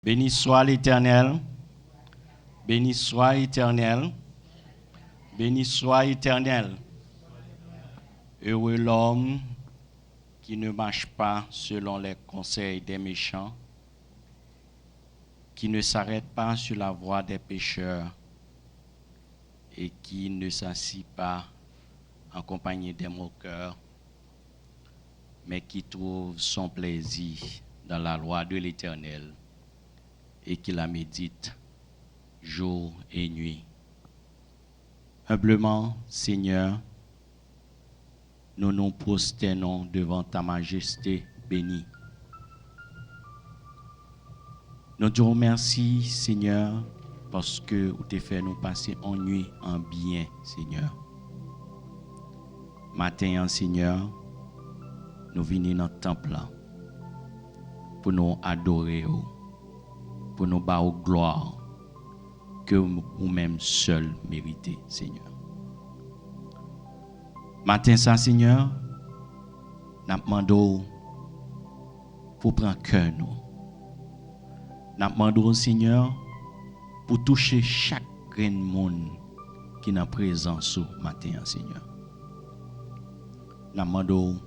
Béni soit l'Éternel. Béni soit l'Éternel. Béni soit l'Éternel. Heureux l'homme qui ne marche pas selon les conseils des méchants, qui ne s'arrête pas sur la voie des pécheurs et qui ne s'assit pas en compagnie des moqueurs, mais qui trouve son plaisir dans la loi de l'Éternel et qui la médite jour et nuit. Humblement, Seigneur, nous nous prosternons devant ta majesté bénie. Nous te remercions, Seigneur, parce que tu t'es fait nous passer en nuit en bien, Seigneur. Matin, Seigneur, nous venons dans le temple là pour nous adorer, pour nous battre gloire que nous-mêmes seuls méritons, Seigneur. Matin, ça, Seigneur, nous demandons pour prendre cœur nous. Nous demandons, Seigneur, pour toucher chaque grain de monde qui est en présence matin, Seigneur. Nous demandons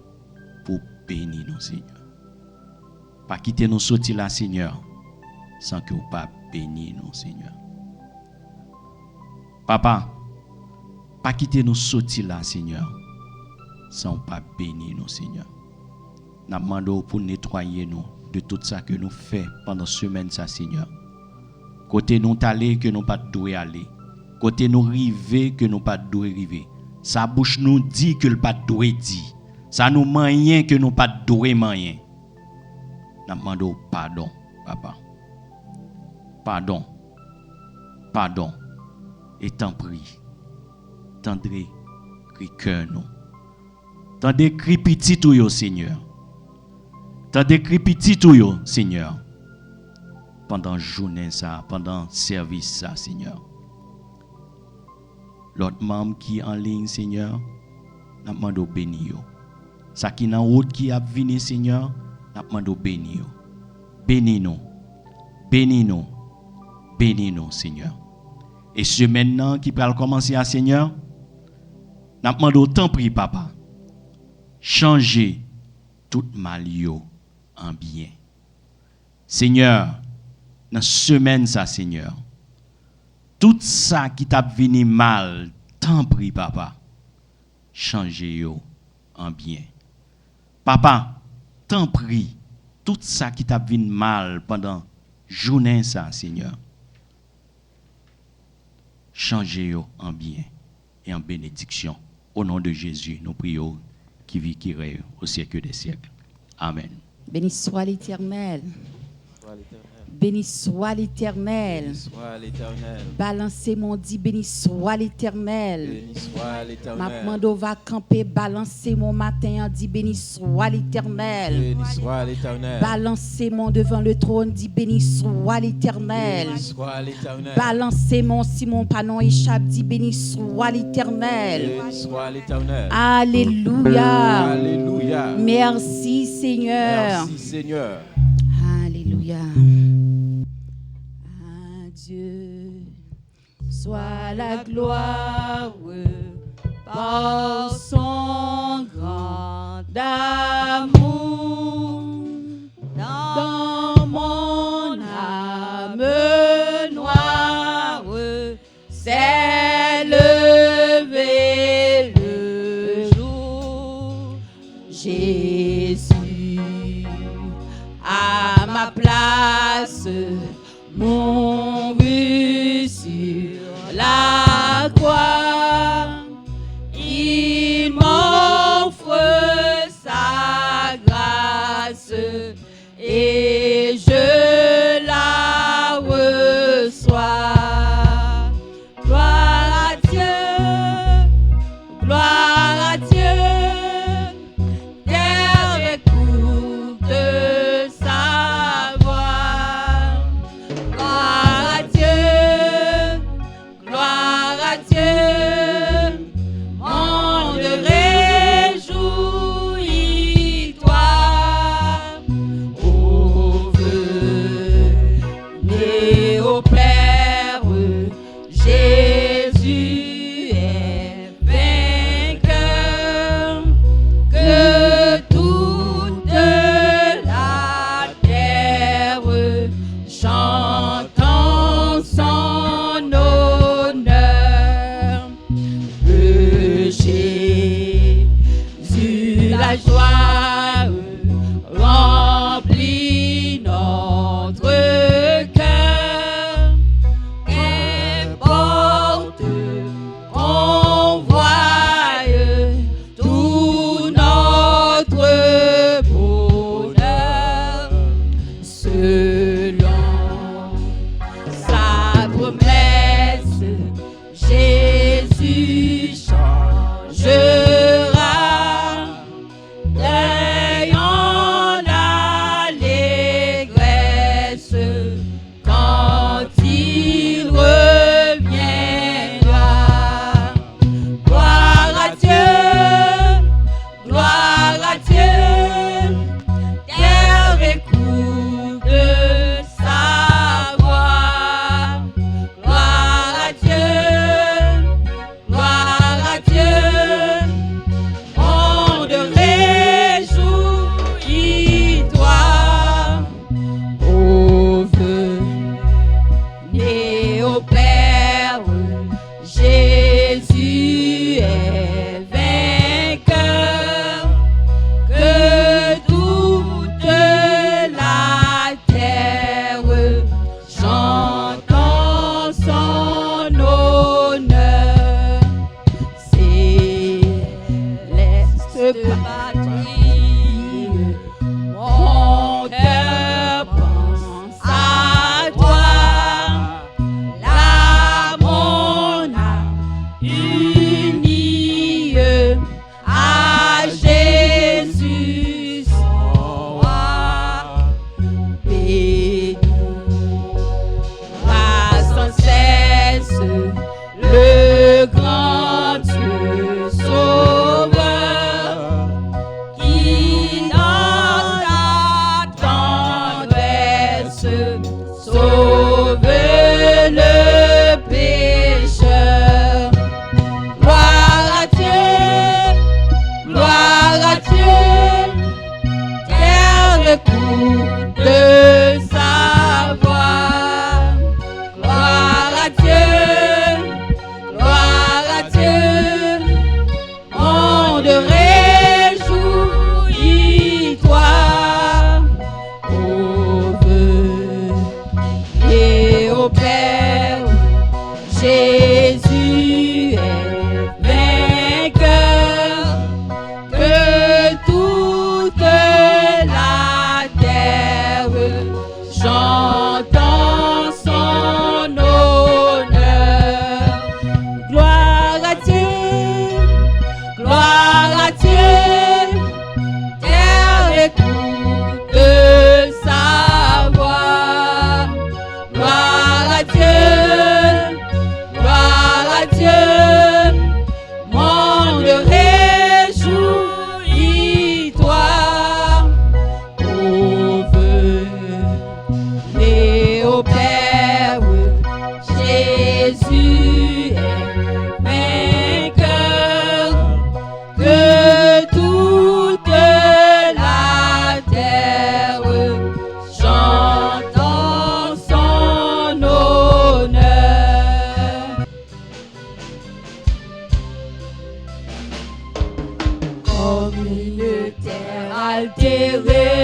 pour bénir nous, Seigneur. Pas quitter nous sortir là, Seigneur, sans que vous pas bénir nous, Seigneur. Papa, pas quitter nous sortir là, Seigneur, sans pas bénir nous, Seigneur. Nous demandons pour nettoyer nous de tout ça que nous faisons pendant la semaine, ça, Seigneur. Côté nous aller que nous pas doué aller. Côté nous river que nous pas doué river. Sa bouche nous dit que le pas doué dit. Ça nous moyen que nous pas doué moyen. Nous demandons pardon, papa. Pardon. Pardon. Et t'en prie. Tendrez cri cœur nous. Tendez cri petit tout yo, Seigneur. Tendez cri petit tout yo, Seigneur. Pendant journée ça, pendant service ça, Seigneur. L'autre membre qui est en ligne, Seigneur, nous demandons béni yo. Ça qui dans route qui a venu, Seigneur, nous demandons béni yo. Bénis nous. Bénis nous. Bénis nous, Seigneur. Et ce maintenant qui va commencer à Seigneur, nous demandons tant prie, papa. Changer tout mal yo en bien. Seigneur, dans semaine ça, Seigneur, tout ça qui t'a venu mal, tant prie, papa, changer yo en bien. Papa, tant prie, tout ça qui t'a venu mal pendant journée ça, Seigneur, changer yo en bien et en bénédiction. Au nom de Jésus, nous prions qui vit, qui règne au siècle des siècles. Amen. Béni soit l'Éternel. Béni soit l'Éternel. Balancez mon dit, béni soit l'Éternel. Ma mando va camper, balancez mon matin, dit béni soit l'Éternel. Balancez mon devant le trône, dit béni soit l'Éternel. Balancez mon si mon panon échappe, dit béni soit l'Éternel. Alléluia. Alléluia. Merci Seigneur. Merci Seigneur. Alléluia. Dieu soit la gloire par son grand amour dans mon âme noire s'est levé le jour. Jésus à ma place mourut sur la croix, il ta joie remplit notre cœur. Qu'importe qu'on voie tout notre bonheur selon sa promesse, Jésus changera. Deuil en allégresse quand il reviendra. Gloire à Dieu, gloire à Dieu. Terre écoute sa voix. Gloire à Dieu, gloire à Dieu. Monde réjouis-toi. Ô venez au Père, Jésus est vainqueur. Que toute la terre chante en son honneur. Céleste patrie, mon cœur pense à toi. Là, mon âme unie à Jésus, sois bénira sans cesse le grand Dieu sauveur, qui dans sa tendresse sauve le pécheur. Gloire à Dieu, gloire à Dieu. Terre écoute sa voix. Gloire à Dieu, gloire à Dieu. Monde réjouis-toi. Ô venez au Père, Jésus est vainqueur. Que toute la terre chante en son honneur. Gloire à Dieu, gloire à Dieu. Terre écoute sa voix. Gloire à Dieu, gloire à Dieu. Monde réjouis-toi. Ô venez au Père, Jésus est vainqueur. Que toute la terre chante en son honneur. Comme une terre altérée,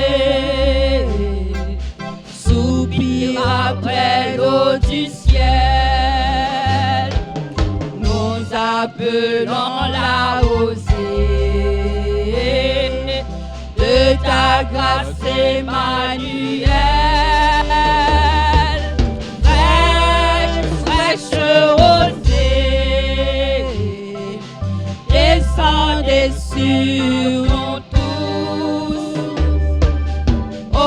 soupire après l'eau du ciel, nous appelons la rosée de ta grâce, Emmanuel. Fraîche, fraîche rosée, descendez sur nous tous. Ô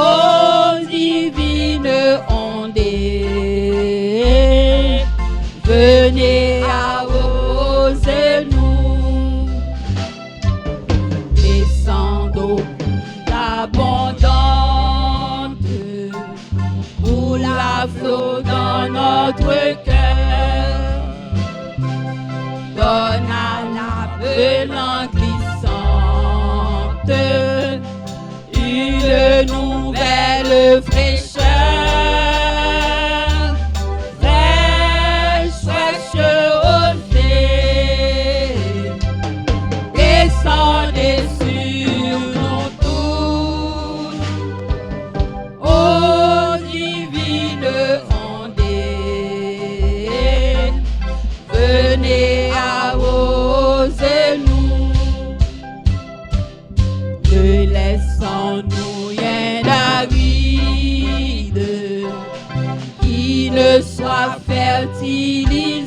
divine ondée, venez arroser-nous. Descendons abondante, pour la flot dans notre cœur. Donne à l'appelant glissante une nouvelle fraîcheur. Fraîche, fraîche rosée, descendez sur fertilisé,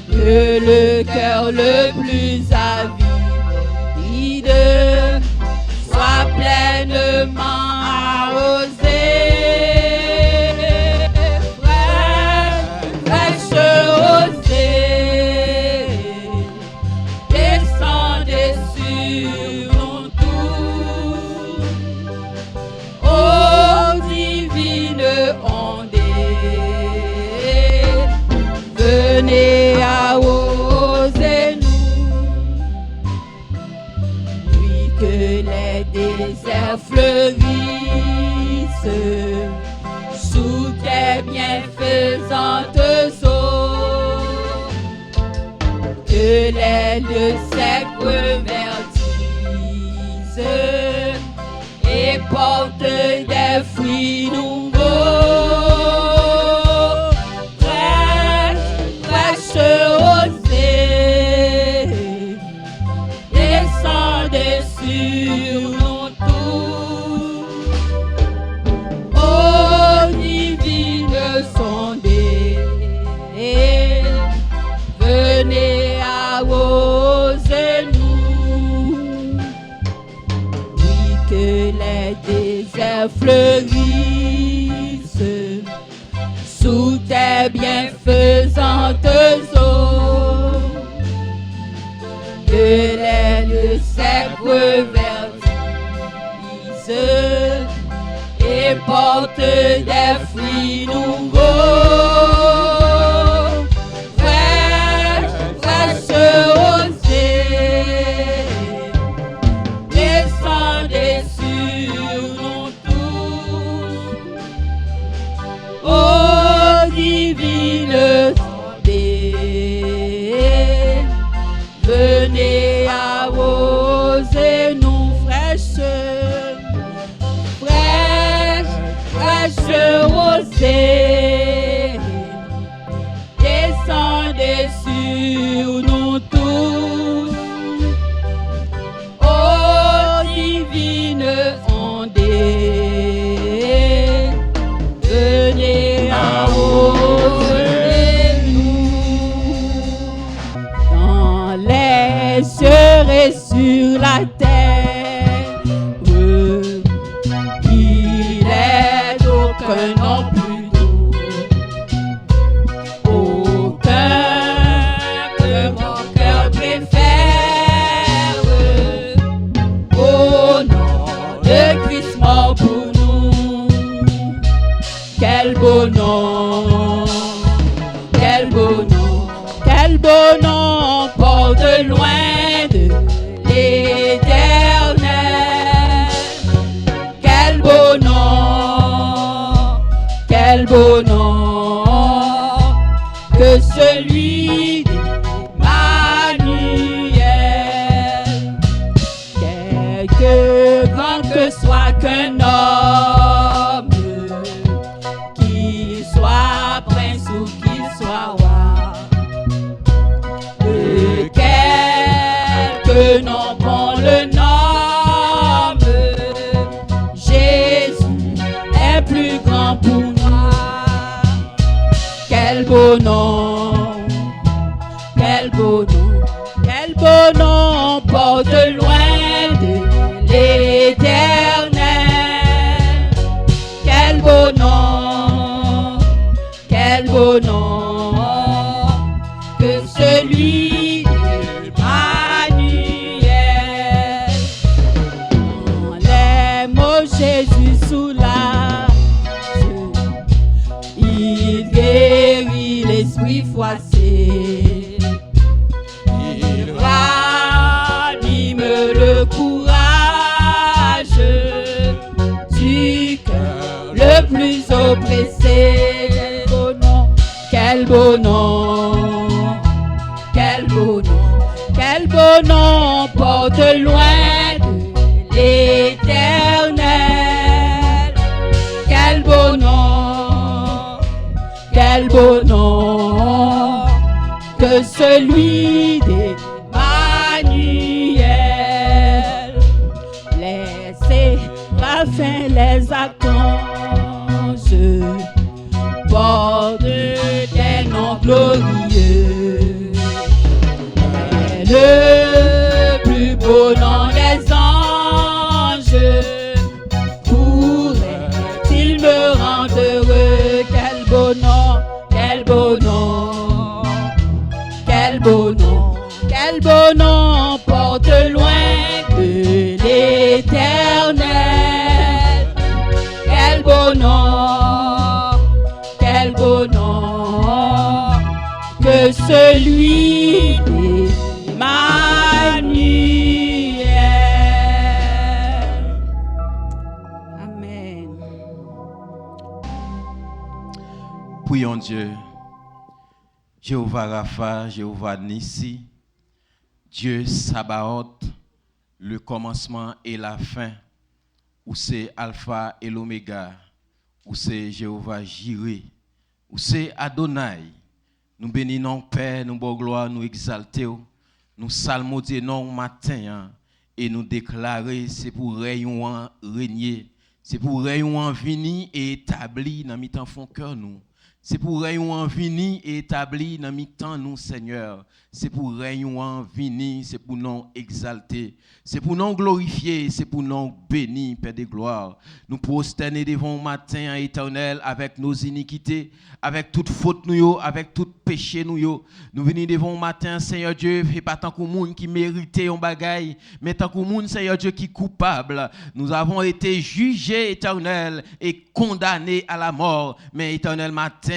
que le cœur le plus avide soit pleinement arrosé. Fraîche rosée, descendez sur nous tous, ô divine ondée, venez arroser-nous, puis que les déserts fleurissent sous tes bienfaisantes eaux, que les lieux secs revertissent et portent des fruits nouveaux. Fraîche rosée, descendez sur nous tous, ô divine sondée, venez arroser-nous, oui, que les déserts fleurissent sous tes bienfaisantes eaux, que les lieux secs revertissent et portent des fruits nouveaux. Fraîche rosée, descendez sur nous tous, ô divine sondée, venez arroser-nous. Fraîche rosée, descendez sur nous tous, ô divine ondée, venez arroser-nous. Dans les cieux et sur la terre, il est aucun nom plus doux, aucun que mon cœur préfère, au nom de Christ mort pour nous. Quel beau nom, quel beau nom, quel beau nom, porte loin de l'Éternel. Quel beau nom, quel beau nom, que celui d'Emmanuel. Quelque grand que soit qu'un homme, qu'il soit prince ou qu'il soit roi, de quelque nom qu'on le nomme, Jésus est plus grand pour nous. Quel beau nom, quel beau nom, quel beau nom, porte loin de l'Éternel. Quel beau nom, quel beau nom, que celui d'Emmanuel. On l'aime, oh Jésus, soulage, il guérit l'esprit froissé, il ranime le courage du cœur le plus oppressé. Beau nom, quel beau nom, quel beau nom, quel beau nom, porte loin de l'Éternel. Quel beau nom, quel beau nom, que celui d'Emmanuel. Les séraphins, les archanges le plus beau nom des anges. Pourrait-il me rendre heureux? Quel beau nom, quel beau nom, quel beau nom, quel beau nom porte loin de l'éternel. Quel beau nom, quel beau nom que celui d'Emmanuel. Amen. Prions Dieu. Jéhovah Rapha, Jéhovah Nissi, Dieu Sabaoth, le commencement et la fin, où c'est Alpha et l'Oméga, où c'est Jéhovah Jireh, où c'est Adonai. Nous bénissons Père, nous bon gloire, nous exaltons, nous salmodions matin et nous déclarer c'est pour rayon régner, c'est pour rayon venir et établi dans mi-temps fond cœur nous. C'est pour rayon venir et établi dans mi-temps nous, Seigneur. C'est pour rayon venir, c'est pour nous exalter. C'est pour nous glorifier, c'est pour nous bénir, Père de gloire. Nous prosterner devant le matin éternel avec nos iniquités, avec toute faute nous, avec tout péché nous. Nous venons devant le matin, Seigneur Dieu, et pas tant que monde qui méritait un bagaille, mais tant que monde, Seigneur Dieu, qui est coupable. Nous avons été jugés, éternel, et condamnés à la mort. Mais éternel matin,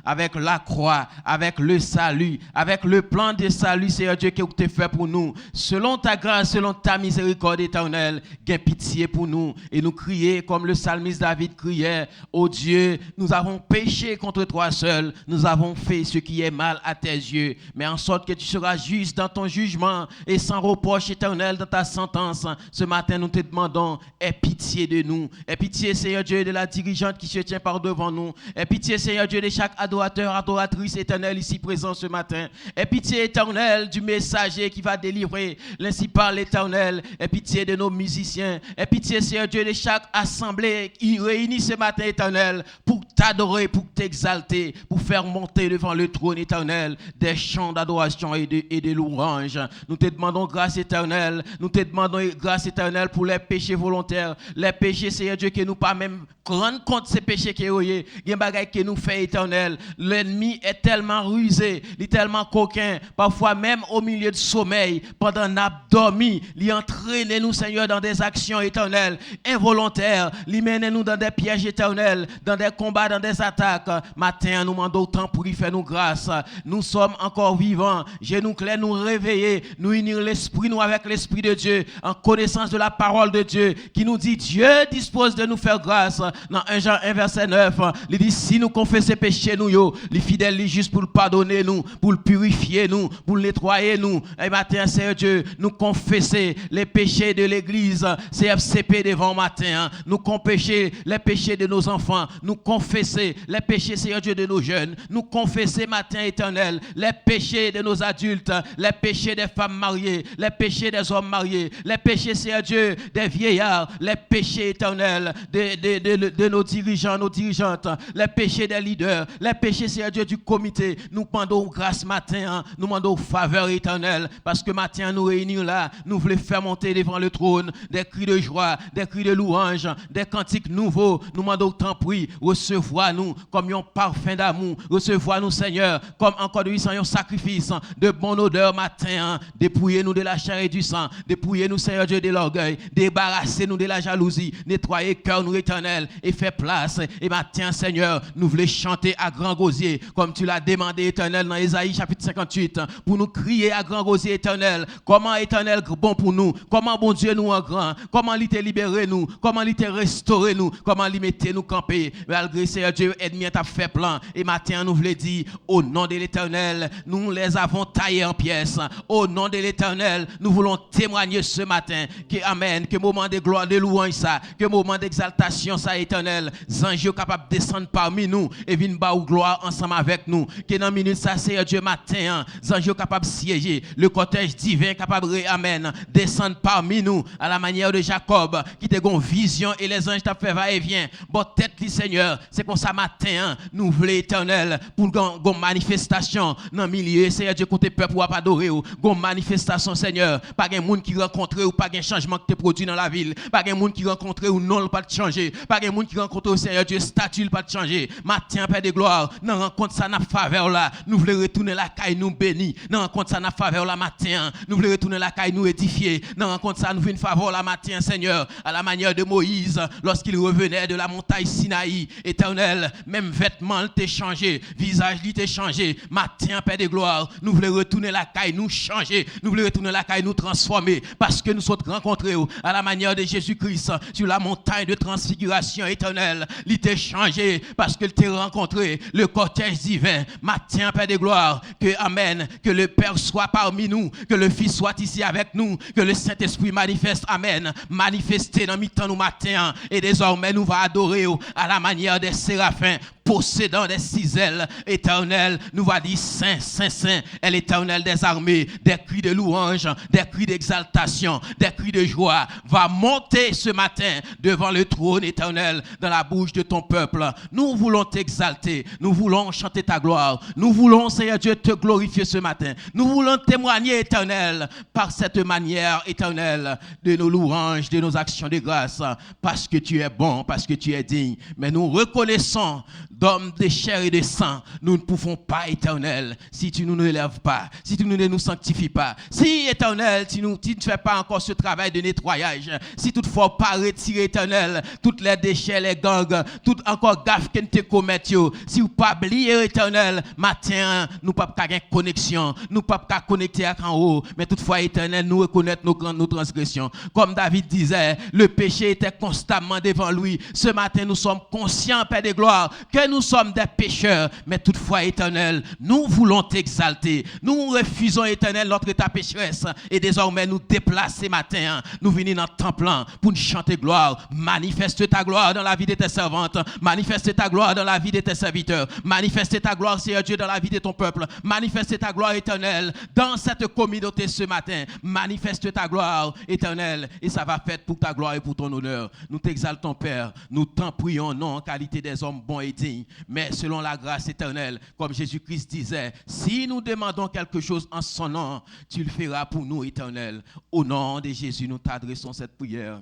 avec la croix, avec le salut, avec le plan de salut, Seigneur Dieu, que tu as fait pour nous. Selon ta grâce, selon ta miséricorde éternelle, gain pitié pour nous. Et nous crier comme le psalmiste David criait, ô Dieu, nous avons péché contre toi seul, nous avons fait ce qui est mal à tes yeux, mais en sorte que tu seras juste dans ton jugement et sans reproche éternel dans ta sentence. Ce matin, nous te demandons, aie pitié de nous. Aie pitié, Seigneur Dieu, de la dirigeante qui se tient par devant nous. Aie pitié, Seigneur Dieu, de chaque adorateur, adoratrice éternelle ici présent ce matin. Aie pitié éternelle du messager qui va délivrer l'ainsi par l'éternel. Aie pitié de nos musiciens. Aie pitié, Seigneur Dieu, de chaque assemblée qui réunit ce matin éternel pour t'adorer, pour t'exalter, pour faire monter devant le trône éternel des chants d'adoration et de louange. Nous te demandons grâce éternelle. Nous te demandons grâce éternelle pour les péchés volontaires. Les péchés, Seigneur Dieu, que nous pas même rendre compte de ces péchés qui sont des bagages que nous fait éternel. L'ennemi est tellement rusé, il est tellement coquin, parfois même au milieu de sommeil, pendant qu'on a dormi, il entraîne nous, Seigneur, dans des actions éternelles, involontaires, il mène nous dans des pièges éternels, dans des combats, dans des attaques. Matin, nous demandons autant pour y faire nous grâce. Nous sommes encore vivants, genoux clairs, nous réveiller, nous unir l'esprit, nous avec l'esprit de Dieu, en connaissance de la parole de Dieu, qui nous dit, Dieu dispose de nous faire grâce. Dans 1 Jean 1 verset 9, il dit, si nous confessons péché nous, les fidèles, les juste pour le pardonner nous, pour le purifier nous, pour le nettoyer nous. Et matin, Seigneur Dieu, nous confesser les péchés de l'église, CFCP devant matin, nous confesser les péchés de nos enfants, nous confesser les péchés, Seigneur Dieu, de nos jeunes, nous confesser matin éternel, les péchés de nos adultes, les péchés des femmes mariées, les péchés des hommes mariés, les péchés, Seigneur Dieu, des vieillards, les péchés éternels de nos dirigeants, nos dirigeantes, les péchés des leaders, les péchés, Seigneur Dieu, du comité. Nous demandons grâce matin, nous demandons faveur éternelle, parce que matin, nous réunir là, nous voulons faire monter devant le trône des cris de joie, des cris de louange, des cantiques nouveaux. Nous demandons tant prix, recevoir-nous comme un parfum d'amour, recevoir-nous, Seigneur, comme encore de un sacrifice de bonne odeur matin, dépouillez-nous de la chair et du sang, dépouillez-nous, Seigneur Dieu, de l'orgueil, débarrassez-nous de la jalousie, nettoyez cœur nous éternel et fait place. Et matin, Seigneur, nous voulons chanter à grand gosier, comme tu l'as demandé, éternel, dans Ésaïe chapitre 58, pour nous crier à grand gosier éternel. Comment éternel bon pour nous, comment bon Dieu nous en grand, comment il t'a libéré nous, comment il t'a restauré nous, comment il mettait nous camper. Malgré Seigneur Dieu, ennemi t'a fait plan. Et matin, nous voulons dire, au nom de l'éternel, nous les avons taillés en pièces. Au nom de l'éternel, nous voulons témoigner ce matin que, amen, que moment de gloire, de louange ça, que moment d'exaltation ça éternel, anges capables de descendre parmi nous et vienne bas ou gloire ensemble avec nous. Que dans minute ça, Seigneur Dieu, matin, anges capable de siéger, le cortège divin capable de, amen, descendre parmi nous à la manière de Jacob, qui te une vision et les anges t'a fait va-et-vient. Bon, tête, Seigneur, c'est comme ça matin, nous voulons éternel pour une manifestation dans le milieu, Seigneur Dieu, côté peuple pour adorer, une manifestation, Seigneur, pas un monde qui rencontre ou pas un changement qui te produit dans la ville, pas un monde qui rencontre ou non, pas de changer, pas un monde qui rencontre, Seigneur Dieu, statut, pas de changer. Matin, Père de gloire, dans rencontre ça, dans faveur là, nous voulons retourner la caille, nous bénir, dans rencontre ça, dans faveur là, matin, nous voulons retourner la caille, nous édifier, dans rencontre ça, nous voulons une faveur là, matin, Seigneur, à la manière de Moïse, lorsqu'il revenait de la montagne Sinaï, éternel, même vêtements t'est changé, visage t'est changé, matin, Père de gloire, nous voulons retourner la caille, nous changer, nous voulons retourner la caille, nous transformer, parce que nous sommes rencontrés à la manière de Jésus-Christ sur la montagne de transfiguration éternelle, il t'est changé, parce qu'il t'a rencontré, le cortège divin, matin, Père de gloire, que, amen, que le Père soit parmi nous, que le Fils soit ici avec nous, que le Saint-Esprit manifeste, amen, manifesté dans mi-temps nous matin, et désormais nous va adorer à la manière des séraphins, possédant des 6 ailes éternelles, nous va dire Saint, Saint, Saint, est l'Éternel des armées, des cris de louange, des cris d'exaltation, des cris de joie, va monter ce matin devant le trône éternel dans la bouche de ton peuple. Nous voulons t'exalter, nous voulons chanter ta gloire, nous voulons, Seigneur Dieu, te glorifier ce matin, nous voulons témoigner éternel par cette manière éternelle de nos louanges, de nos actions de grâce, parce que tu es bon, parce que tu es digne, mais nous reconnaissons d'hommes de chair et de sang, nous ne pouvons pas, éternel, si tu ne nous élèves pas, si tu ne nous sanctifies pas, si, éternel, tu ne fais pas encore ce travail de nettoyage, si toutefois pas retirer, éternel, toutes les déchets, les gangs, toutes encore gaffes que nous te commettons, si vous pas oublier, éternel, matin, nous pas qu'à une connexion, nous pas qu'à connecter avec en haut, mais toutefois, éternel, nous reconnaître nos transgressions. Comme David disait, le péché était constamment devant lui. Ce matin, nous sommes conscients, Père de gloire, que nous sommes des pécheurs, mais toutefois, éternel, nous voulons t'exalter. Nous refusons, éternel, notre état pécheresse, et désormais nous déplacer matin. Nous venons dans le temple pour nous chanter gloire. Manifeste ta gloire dans la vie de tes servantes. Manifeste ta gloire dans la vie de tes serviteurs. Manifeste ta gloire, Seigneur Dieu, dans la vie de ton peuple. Manifeste ta gloire éternelle dans cette communauté ce matin. Manifeste ta gloire éternelle, et ça va faire pour ta gloire et pour ton honneur. Nous t'exaltons, Père. Nous t'en prions, non en qualité des hommes bons et dignes, mais selon la grâce éternelle, comme Jésus-Christ disait, si nous demandons quelque chose en son nom, tu le feras pour nous, éternel. Au nom de Jésus, nous t'adressons cette prière.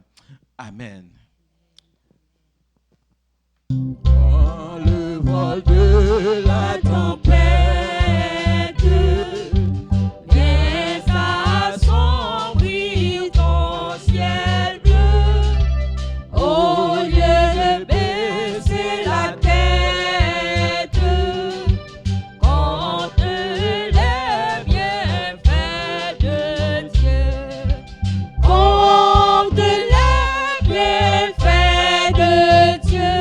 Amen. Dans le vol de la tempête, viens s'assombrir ton ciel bleu, au lieu de baisser la tête contre les bienfaits de Dieu, contre les bienfaits de Dieu.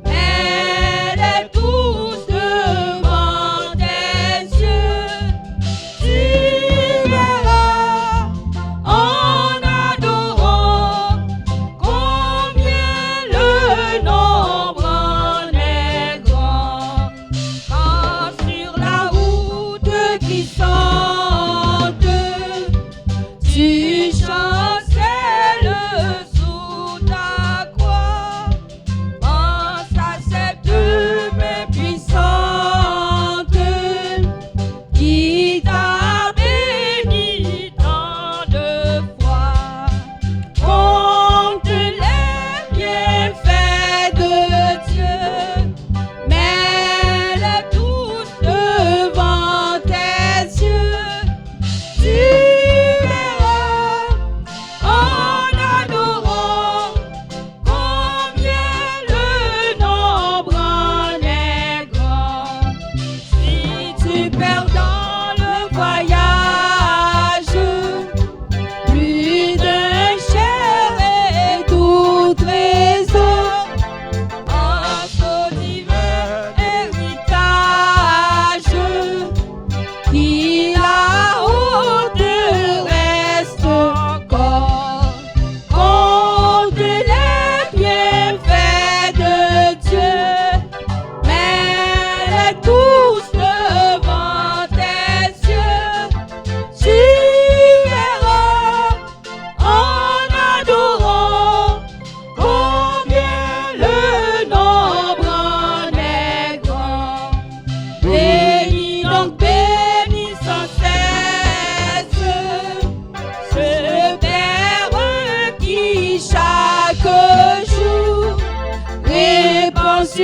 Mais tous de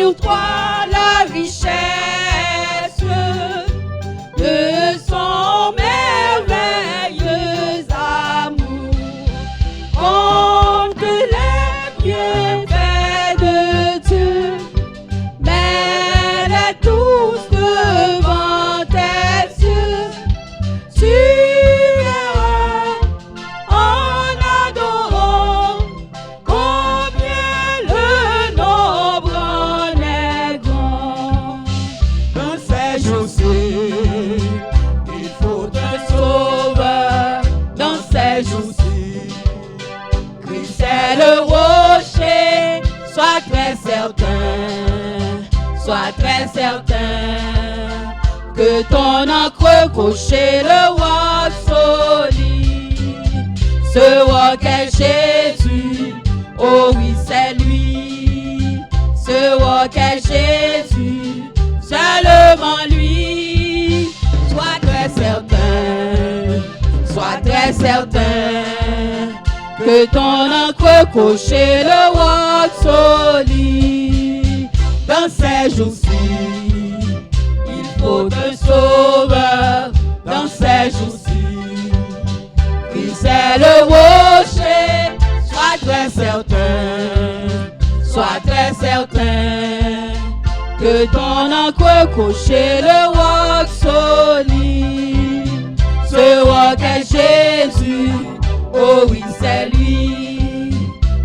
sur toi la richesse de son merveilleux amour. Compte les bienfaits de Dieu, mets-les tous devant tes yeux. Tu verras en adorant combien le nombre en est grand. Dans ces jours-ci, il faut un sauveur. Dans ces jours-ci, Christ est le rocher. Sois très certain que ton encre coché le roc solide. Ce roc est Jésus, oh oui c'est lui. Ce roc est Jésus, seulement lui. Sois très certain que ton encre coché le roc solide. Dans ces jours-ci, il faut un sauveur. Dans ces jours-ci, Christ est le rocher. Sois très certain que ton encre coché le roc solide. Ce roc est Jésus, oh oui c'est lui.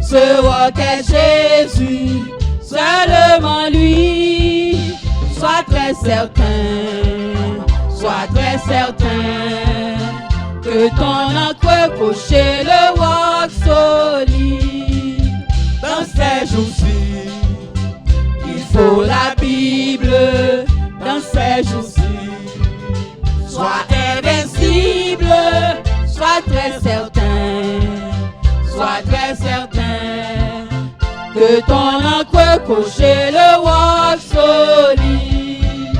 Ce roc est Jésus, seulement lui. Sois très certain que ton encre coché le roc solide. Dans ces jours-ci, il faut la Bible. Dans ces jours-ci, sois invincible. Sois très certain que ton encre coché le roc solide.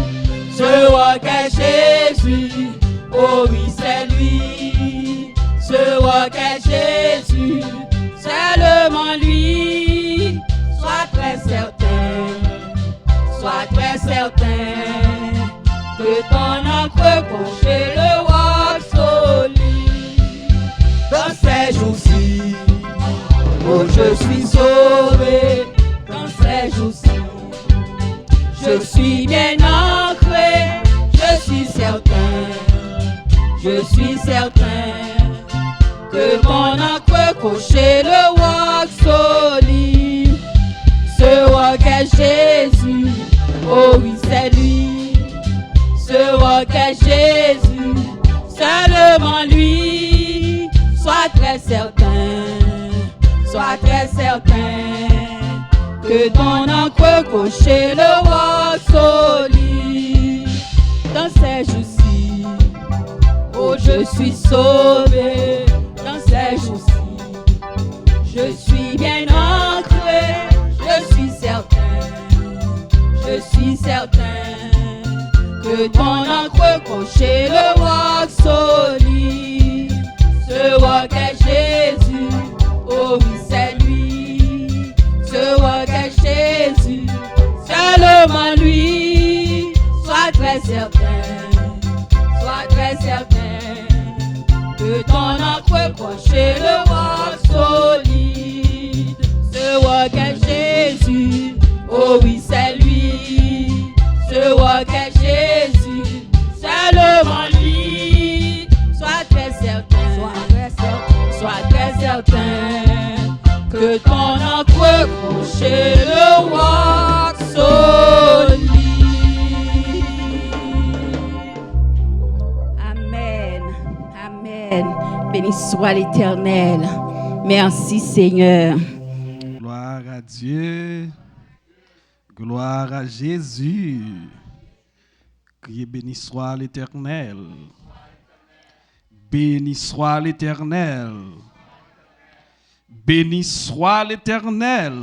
Ce roc est Jésus, oh oui c'est lui. Ce roc est Jésus, seulement lui. Sois très certain que ton encre coché le roc solide. Dans ces jours-ci, oh je suis sauvé. Dans ces jours-ci, je suis bien ancré. Je suis certain que mon encre coché le roc solide. Ce roc est Jésus, oh oui c'est lui. Ce roc est Jésus, seulement lui. Sois très certain que ton encre coché le roc solide. Dans ces jours-ci, oh je suis sauvé. Dans ces jours-ci, je suis bien ancré. Je suis certain que ton encre coché le roc solide. Ce roc est Jésus, oh oui c'est lui. Ce roc est Jésus, seulement lui. Sois très certain que ton encre coché le roc solide. Ce roc est Jésus, oh oui c'est lui. Ce roc est Jésus, seulement lui. Sois très certain que ton encre coché le roc solide. Amen. Amen. Béni soit l'Éternel. Merci Seigneur. Gloire à Dieu. Gloire à Jésus. Criez béni soit l'Éternel. Béni soit l'Éternel. Béni soit l'Éternel.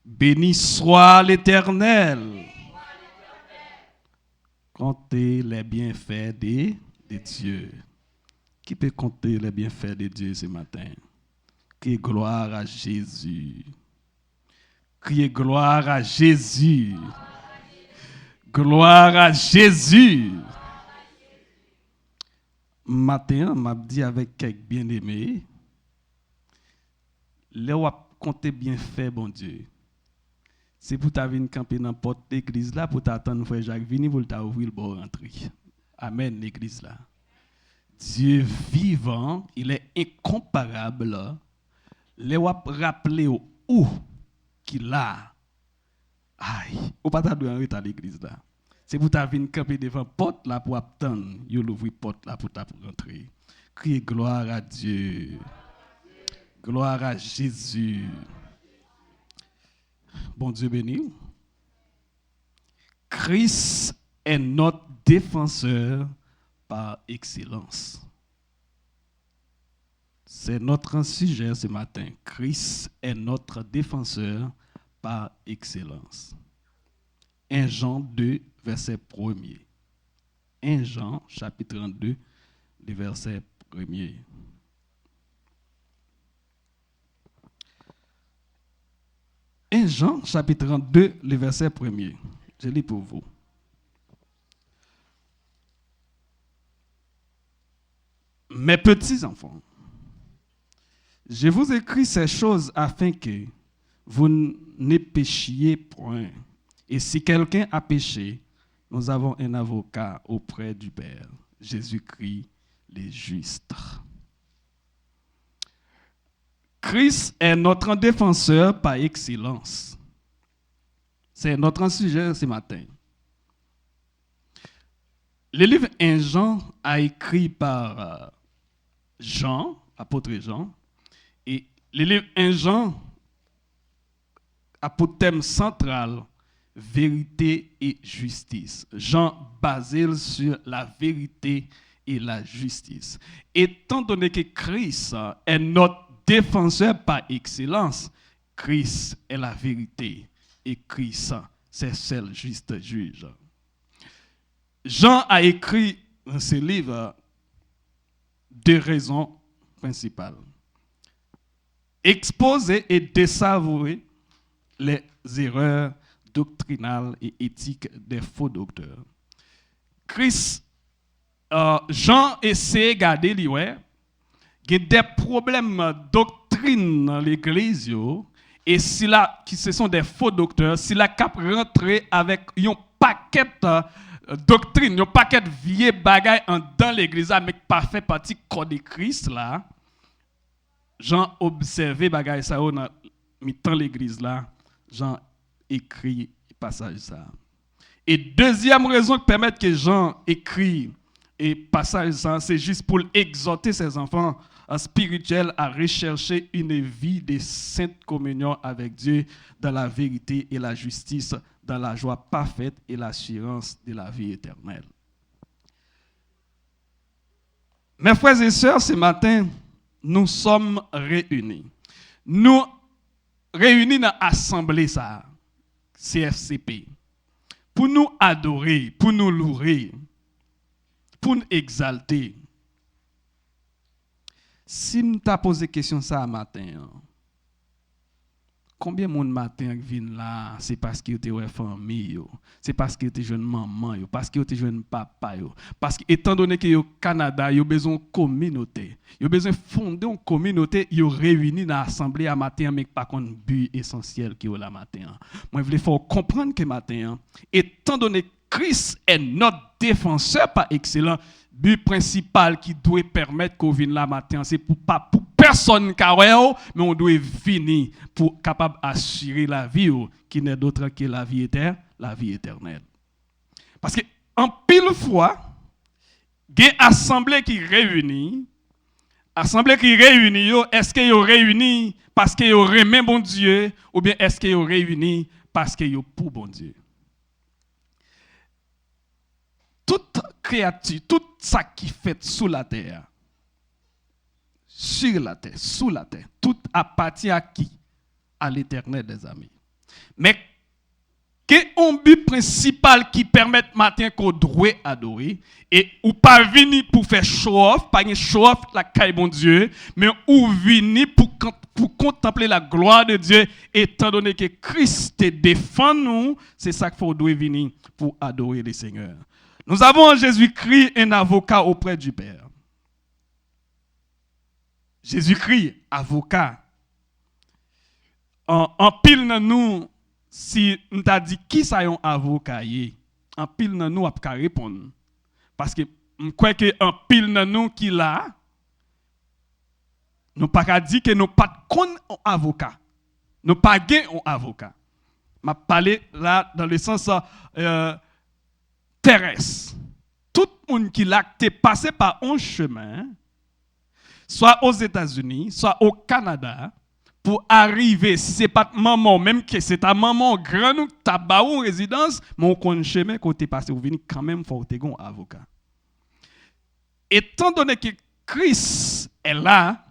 Béni soit l'Éternel. Comptez les bienfaits de Dieu. Qui peut compter les bienfaits de Dieu ce matin? Que gloire à Jésus. Criez gloire à Jésus. Gloire à Jésus. Matin, m'a dit avec quelques bien-aimés, là où compter bien fait, bon Dieu. C'est pour t'avoir camper dans la porte de l'église là, pour t'attendre frère Jacques venir pour t'ouvrir le bon rentrer. Amen, l'église là. Dieu vivant, il est incomparable. Les wap rappeler où qu'il a. Aïe, ou pas t'attendre en retard l'église là. C'est pour t'avoir camper devant la porte là pour attendre, il ouvre la porte là pour rentrer. Criez gloire à Dieu. Gloire à Jésus. Bon Dieu béni. Christ est notre défenseur par excellence. C'est notre sujet ce matin. Christ est notre défenseur par excellence. 1 Jean 2, verset 1er. 1 Jean, chapitre 32, le verset 1er. Jean, chapitre 32, le verset 1er. Je lis pour vous. Mes petits enfants, je vous écris ces choses afin que vous ne péchiez point. Et si quelqu'un a péché, nous avons un avocat auprès du Père, Jésus-Christ le juste. Christ est notre défenseur par excellence. C'est notre sujet ce matin. Le livre 1 Jean a écrit par Jean, apôtre Jean, et le livre 1 Jean a pour thème central vérité et justice. Jean basé sur la vérité et la justice. Étant donné que Christ est notre défenseur par excellence, Christ est la vérité et Christ c'est seul juste juge. Jean a écrit dans ce livre deux raisons principales. Exposer et désavouer les erreurs doctrinales et éthiques des faux docteurs. Jean essaie de garder il y a des problèmes doctrine dans l'église et si là qui ce sont des faux docteurs, si la cap rentrer avec un paquet doctrine, un paquet vieilles bagailles dans l'église mais pas fait partie corps de Christ là. Jean observé bagaille ça dans mi-temps l'église là, Jean écrit passage ça. Et deuxième raison qui permet que Jean écrit et passage ça, c'est juste pour exhorter ses enfants spirituels à rechercher une vie de sainte communion avec Dieu dans la vérité et la justice, dans la joie parfaite et l'assurance de la vie éternelle. Mes frères et sœurs, ce matin, nous sommes réunis. Nous réunis dans l'assemblée ça, CFCP, pour nous adorer, pour nous louer, pour nous exalter. Si nous t'as posé question ça matin, combien de monde matin vient là, c'est parce qu'il était une famille, c'est parce qu'il était jeune maman, parce qu'il était jeune papa, parce que étant donné que au Canada, il a besoin de communauté, il a besoin de fonder une communauté, il réuni dans l'assemblée à matin mais pas contre but essentiel qui est là matin. Moi je voulais faire comprendre que matin, étant donné que Christ est notre défenseur par excellence, but principal qui doit permettre qu'on vienne là matin, c'est pas pour personne mais on doit venir pour capable assurer la vie qui n'est d'autre que la vie éternelle. Parce que en pile fois, il y a une assemblée qui réunit, est-ce qu'ils ont réuni parce qu'ils ont aimé bon Dieu ou bien est-ce qu'ils ont réuni parce qu'ils ont pour bon Dieu? Toute créature, tout ça qui fait sous la terre, sur la terre, sous la terre, tout appartient à qui? À l'Éternel des amis. Mais que un but principal qui permet matin qu'on doit adorer et ou pas venir pour faire show off, pas un show off la caille bon Dieu, mais ou venir pour contempler la gloire de Dieu étant donné que Christ te défend nous, c'est ça qu'il faut doit venir pour adorer le Seigneur. Nous avons en Jésus-Christ un avocat auprès du Père. Jésus-Christ, avocat. En pile dans nous, si nous t'a dit qui ça un avocat, en pile dans nous, on peut répondre. Parce que je crois que en pile dans nous qui là, nous pas qu'à dire que nous pas un avocat. Nous pas un avocat. Je parle là dans le sens terrestre. Tout le monde qui l'a passé par un chemin, soit aux États-Unis, soit au Canada, pour arriver, si ce n'est pas maman, même que c'est ta maman, grand ou tabac ou résidence, mais on connaît chemin côté passé, vous venez quand même faut un avocat. Étant donné que Christ est là,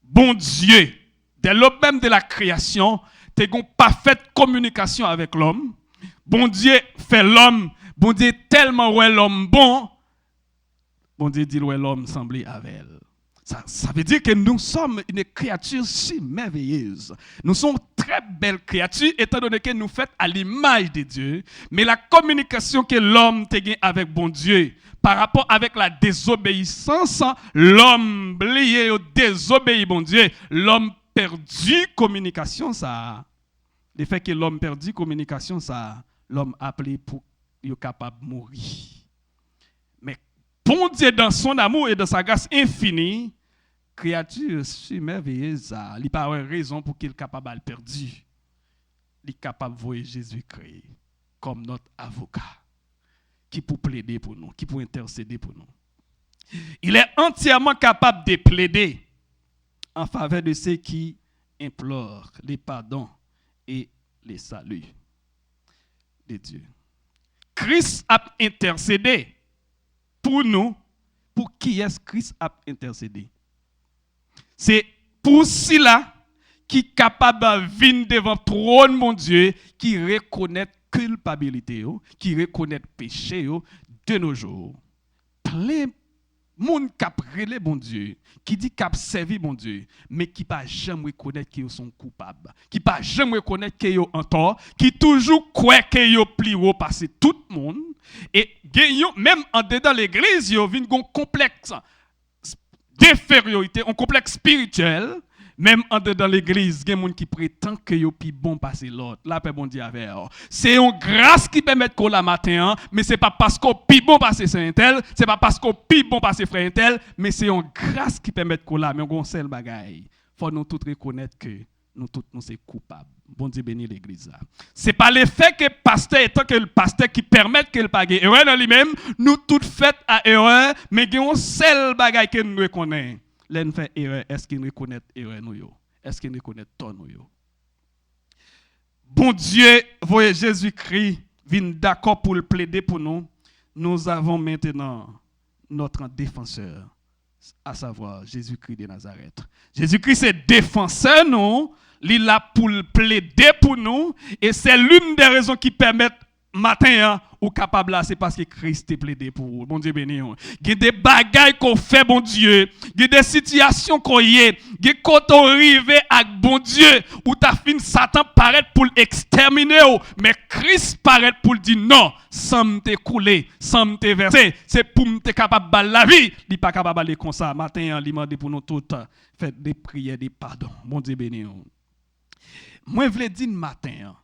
bon Dieu, dès le même de la création, tu as une parfaite communication avec l'homme. Bon Dieu fait l'homme, bon Dieu tellement ouais l'homme bon Dieu dit ouais l'homme semblait avec elle. Ça veut dire que nous sommes une créature si merveilleuse. Nous sommes très belles créatures, étant donné que nous faisons à l'image de Dieu. Mais la communication que l'homme a avec bon Dieu, par rapport avec la désobéissance, l'homme lié au désobéi bon Dieu, l'homme perdu communication, ça. Le fait que l'homme perdu communication, ça, l'homme appelé pour être capable de mourir. Mais bon Dieu, dans son amour et dans sa grâce infinie, créature si merveilleuse, il n'y a pas de raison pour qu'il soit capable de le perdre. Il est capable de voir Jésus-Christ comme notre avocat, qui peut plaider pour nous, qui peut intercéder pour nous. Il est entièrement capable de plaider en faveur de ceux qui implorent les pardons et les saluts de Dieu. Christ a intercédé pour nous. Pour qui est-ce que Christ a intercédé? C'est pour ceux-là qui est capable de venir devant le trône, mon Dieu, qui reconnaît culpabilité, qui reconnaît péché de nos jours. Plein de monde qui a relé bon Dieu, qui dit qu'il a servi bon Dieu, mais qui ne peut jamais reconnaître qu'ils sont coupables, qui ne peut jamais reconnaître qu'ils sont en tort, qui toujours croit qu'ils sont plus haut passé tout le monde. Et même en dedans l'église, il y a un complexe d'infériorité, un complexe spirituel. Même en dedans l'église, il y a des gens qui prétendent que sont plus bon passer l'autre. Là, bon Dieu avec eux. C'est une grâce qui permet qu'on la matin, mais ce n'est pas parce qu'on plus bon passer saint tel, ce n'est pas parce qu'on plus bon passer frère tel, mais c'est une grâce qui permet qu'on la. Mais on seul bagaille. Faut nous tous reconnaître que nous tous nous sommes coupables. Bon Dieu bénit l'église là. C'est pas le fait que pasteur étant que le pasteur qui permet que le pas erreur dans lui-même, nous tous fait à erreur, mais il y a un seul bagaille que nous reconnaissons. L'un fait erreur, est-ce qu'il reconnaît erreur nous yo? Est-ce qu'il reconnaît ton nous yo? Bon Dieu, voyez Jésus-Christ vient d'accord pour le plaider pour nous. Nous avons maintenant notre défenseur, à savoir Jésus-Christ de Nazareth. Jésus-Christ c'est défenseur nous, il a pour le plaider pour nous et c'est l'une des raisons qui permettent matin ou capable là, c'est parce que Christ est plaidé pour vous. Bon Dieu béni. Il y a des bagailles qu'on fait, bon Dieu. Il y a des situations qu'on y est. Il y a quand on arrive avec bon Dieu, où ta fin Satan paraît pour l'exterminer. Mais Christ paraît pour dire non, sans me couler, sans me verser. C'est pour me capable de la vie. Il n'est pas capable d'aller comme ça. Matin, il demande pour nous tous faire des prières, des pardons. Bon Dieu béni. Moi, je voulais dire matin.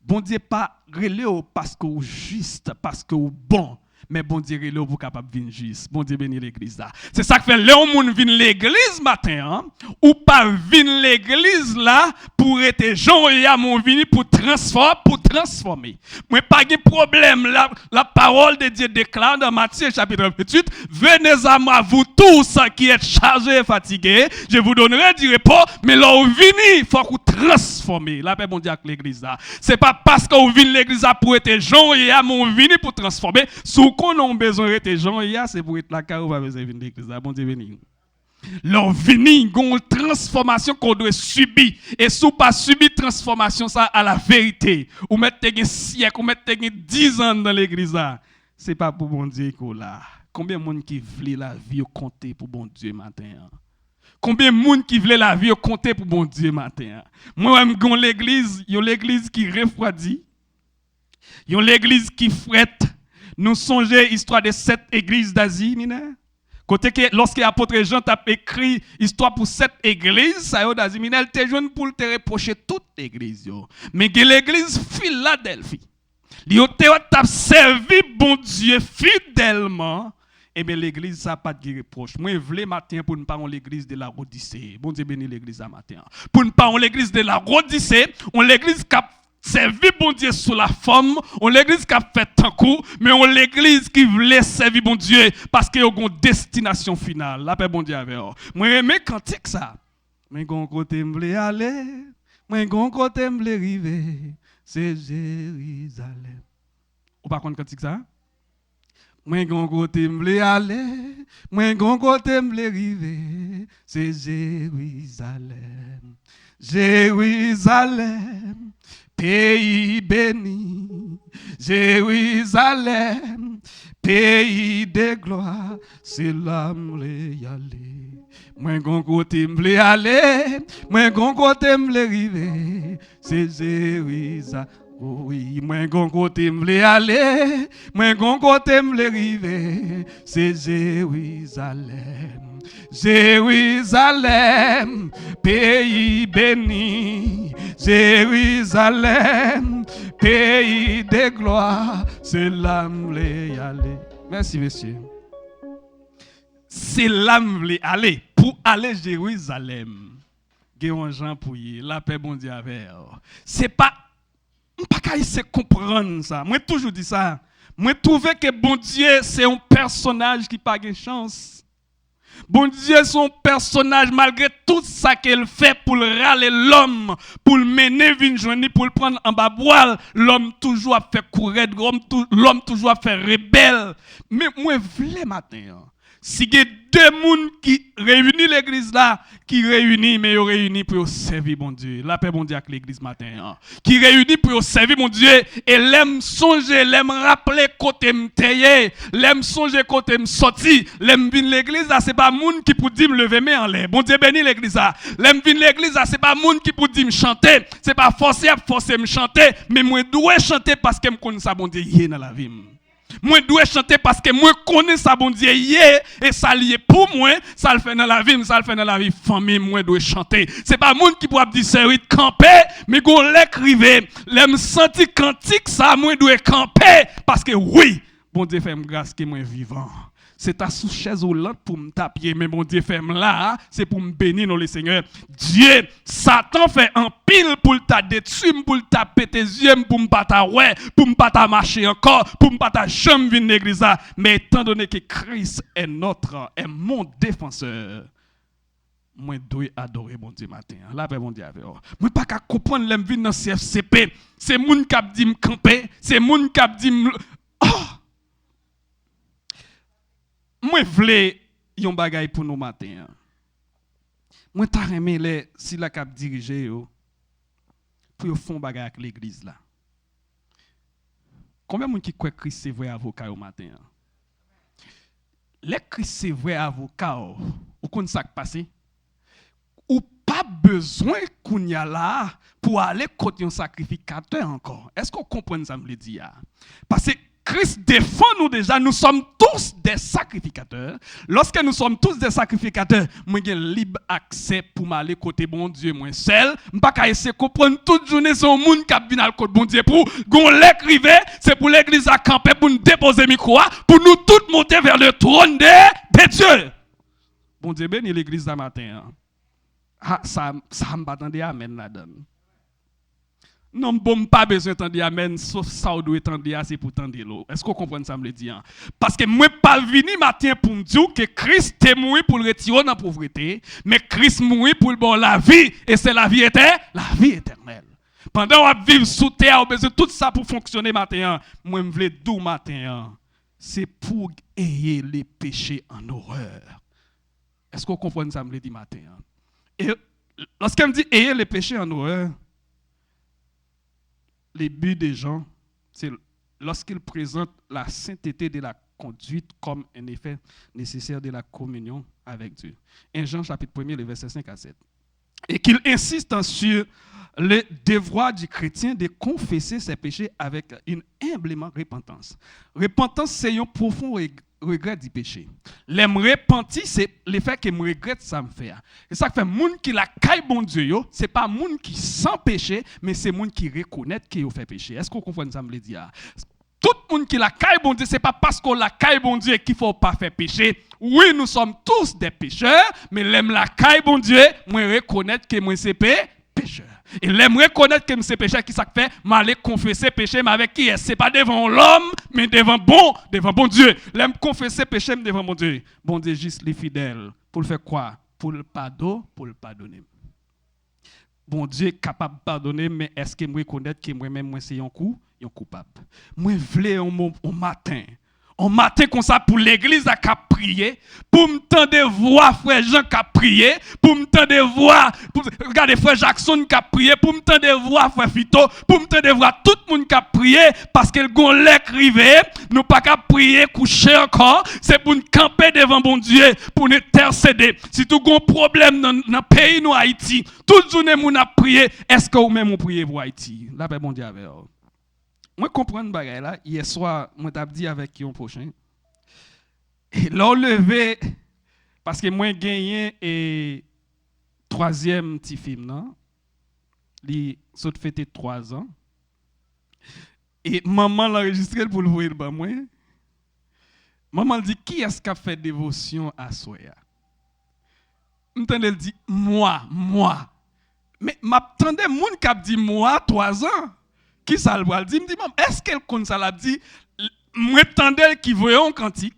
Bon Dieu pas relé parce que vous juste, parce que vous bon, mais bon Dieu relé vous capable de venir juste. Bon Dieu bénit l'église là. C'est ça que fait les gens viennent l'église matin, ou pas venir l'église là pour être gens et à mon vini pour transformer. Moi pas de problème là, la parole de Dieu déclare dans Matthieu chapitre 28, venez à moi vous tous qui êtes chargés et fatigués, je vous donnerai du repos, mais là où vini, il faut que vous transformez. La paix bon Dieu avec l'église là. C'est pas parce que vous venez l'église là pour être gens et à mon vini pour transformer. Sous qu'on a besoin d'être gens, c'est pour être là car on va besoin de l'église. Bon Dieu béni. Leur vini, une transformation qu'on doit subir. Et si vous pas subi transformation ça à la vérité, ou mettre un siècle, ou mettre 10 ans dans l'église là, c'est pas pour bon Dieu qu'on là. Combien de monde qui veut la vie au compter pour bon Dieu matin? Combien de monde qui veut la vie au compter pour bon Dieu matin? Moi-même, j'ai l'église, il y a l'église qui refroidit. Il y a l'église qui frette. Nous songeons l'histoire de 7 églises d'Asie, mineur. Côté que lorsque l'apôtre Jean t'a écrit histoire pour 7 églises, ça y est d'Asie mineur, t'es jeune pour te reprocher toute l'église. Mais que l'église Philadelphie, il t'a servi bon Dieu fidèlement. Et bien l'église ça pas de reproche. Moi je voulais matin pour ne pas en l'église de la Odyssée. Bon Dieu bénit l'église à matin. Pour ne pas en l'église de la Odyssée, on l'église qui a servi bon Dieu sous la forme, on l'église qui a fait tant coup, mais on l'église qui voulait servir bon Dieu parce qu'il y a une destination finale. La paix bon Dieu avec eux. Moi j'aime cantique ça. Mais gon côté m'vle aller, moi gon côté m'vle arriver, c'est Jérusalem. Ou pas cantique ça? Moi gon côté m'vle aller, moi gon côté m'vle arriver, c'est Jérusalem. Jérusalem, pays béni, Jérusalem, pays de gloire, c'est là m'vle y aller. Moi gon côté m'vle aller, moi gon côté m'vle arriver, c'est Jérusalem. Oui, moi gon côté m'vle aller, moi gon côté m'vle arriver, c'est Jérusalem. Jérusalem, pays béni, Jérusalem, pays de gloire, c'est là m'vle y aller. Merci monsieur. C'est là m'vle aller pour aller Jérusalem. Géon Jean pour y, la paix bon Dieu avec. C'est pas qu'à essayer de comprendre ça. Moi toujours dis ça. Moi trouve que bon Dieu c'est un personnage qui pas de chance. Bon Dieu son personnage malgré tout ça qu'il fait pour râler l'homme, pour le mener vinn joindre, pour le prendre en bas boile, l'homme toujours a fait courir, l'homme toujours a fait rebelle. Mais moi vle matin. Si il y a 2 personnes qui réunissent l'église là, qui réunissent, mais ils réunissent pour servir mon Dieu. La paix, bon Dieu, avec l'église matin. Qui réunissent pour servir mon Dieu. Et l'aime songer, l'aime rappeler côté m'tayer, l'aime songer côté m'sorti, l'aime vin l'église là, c'est pas moun qui pour dire me lever mais en l'air. Bon Dieu béni l'église là. L'aime vin l'église là, c'est pas moun qui pour dire me chanter, c'est pas forcer me chanter, mais moi dois chanter parce que me connais ça bon Dieu dans la vie. Moi dois chanter parce que moi connais ça bon Dieu et ça lié pour moi, ça le fait dans la vie, ça le fait dans la vie famille, moi dois chanter. C'est pas monde qui pourra dire c'est de camper, mais go l'écrire, l'aime senti cantique ça moi dois camper parce que oui, bon Dieu fait me grâce que moi vivant. C'est ta sous chaise roulante pour me taper, mais mon Dieu fait là, c'est pour me bénir dans le Seigneur. Dieu, Satan fait un pile pour ta détruire, pour ta péter les yeux, pour me pas ta ouais, pour me pas ta marcher encore, pour me pas ta jamais venir l'église. Mais étant donné que Christ est mon défenseur, moi dois adorer mon Dieu matin. La paix mon Dieu avec moi. Moi pas qu'à comprendre l'aime venir dans CFCP. C'est moun qui dit me camper, c'est moun qui dit me moi vle yon bagay pour nous matin. Moi ta remé les si la cap diriger yo pour font bagay avec l'église là. Combien moun qui croit Christ c'est vrai avocat au matin? Les Christ c'est vrai avocat ou kon ça passé? Ou pas besoin qu'on y a là pour aller côté un sacrificateur encore. Est-ce qu'on comprend ça me le dit? Parce que Christ défend nous déjà, nous sommes tous des sacrificateurs. Lorsque nous sommes tous des sacrificateurs, moi j'ai libre accès pour m'aller côté bon Dieu moi seul. M'pas qu'à essayer comprendre toute journée son monde qui vient à côté bon Dieu pour gon l'écrivait, c'est pour l'église à camper pour nous déposer micro pour nous tous monter vers le trône de Dieu. Bon Dieu béni l'église ce matin. Ah ça me attendait amen là-dedans. Non, bon, pas besoin d'entendre amen, sauf ça, on doit entendre, c'est pour entendre l'eau. Est-ce qu'on comprend ça, me le dit? Parce que moi, pas venu matin pour me dire que Christ est mort pour le retirer dans la pauvreté, mais Christ mort pour le bon la vie, et c'est la vie éternelle. Pendant qu'on vit sous terre, on a besoin de tout ça pour fonctionner matin. Moi, je veux tout matin. C'est pour ayer les péchés en horreur. Est-ce qu'on comprend ça me dit matin? Et lorsqu'elle me dit ayez les péchés en horreur, les buts des gens, c'est lorsqu'ils présentent la sainteté de la conduite comme un effet nécessaire de la communion avec Dieu. 1 Jean chapitre 1, les versets 5 à 7. Et qu'il insiste sur le devoir du chrétien de confesser ses péchés avec une humble repentance. Repentance, c'est un profond regret du péché. Les me repentir, c'est le fait que je regrette ça me fait. Et ça fait monde qui la caille bon Dieu, c'est pas monde qui sans péché, mais c'est monde qui reconnaît qu'il a fait péché. Est-ce qu'on comprend ça me le dire? Tout le monde qui la caille bon Dieu, ce n'est pas parce qu'on la caille bon Dieu qu'il ne faut pas faire péché. Oui, nous sommes tous des pécheurs, mais l'aime la caille bon Dieu, moi reconnaître que moi c'est pécheur. Et l'aime reconnaître que moi c'est pécheur, qui ça fait? M'aller confesser péché, mais avec qui est-ce? Ce n'est pas devant l'homme, mais devant bon Dieu. L'aime confesser péché, mais devant bon Dieu. Bon Dieu juste les fidèles. Pour le faire quoi? Pour le pardonner. Bon Dieu est capable de pardonner, mais est-ce que moi reconnaître que moi-même moi c'est un coupable? Moi voulais un matin comme ça pour l'église à prier, pour me tendre voir frère Jean qui a prié, pour me tendre voir regardez frère Jackson qui a prié, pour me tendre voir frère Fito, pour me tendre voir tout le monde qui a prié parce que le gon lek rivé, nous pas qu'à prier coucher encore, c'est pour nous camper devant bon Dieu, pour nous intercéder. Si tout gon problème dans le pays nous Haïti, toute journée nous a prié, est-ce que vous même vous priez pour Haïti? Là ben bon Dieu avec vous. Moi, je comprends ce bagage là. Hier soir, moi, t'ai dit avec qui on prochain. Et là, levé, parce que moi, j'ai gagné et troisième petit film, non? Il saute fêté 3 ans. Et maman l'a enregistré pour le voir le moi. Maman dit, qui est-ce qui a fait dévotion à Soya? Elle dit, moi. Mais m'attendais, moun qui a dit moi, 3 ans. Qui ça le dit? Me dit, est-ce qu'elle connaît ça l'a dit? Moi, tendais qui voyait un cantique.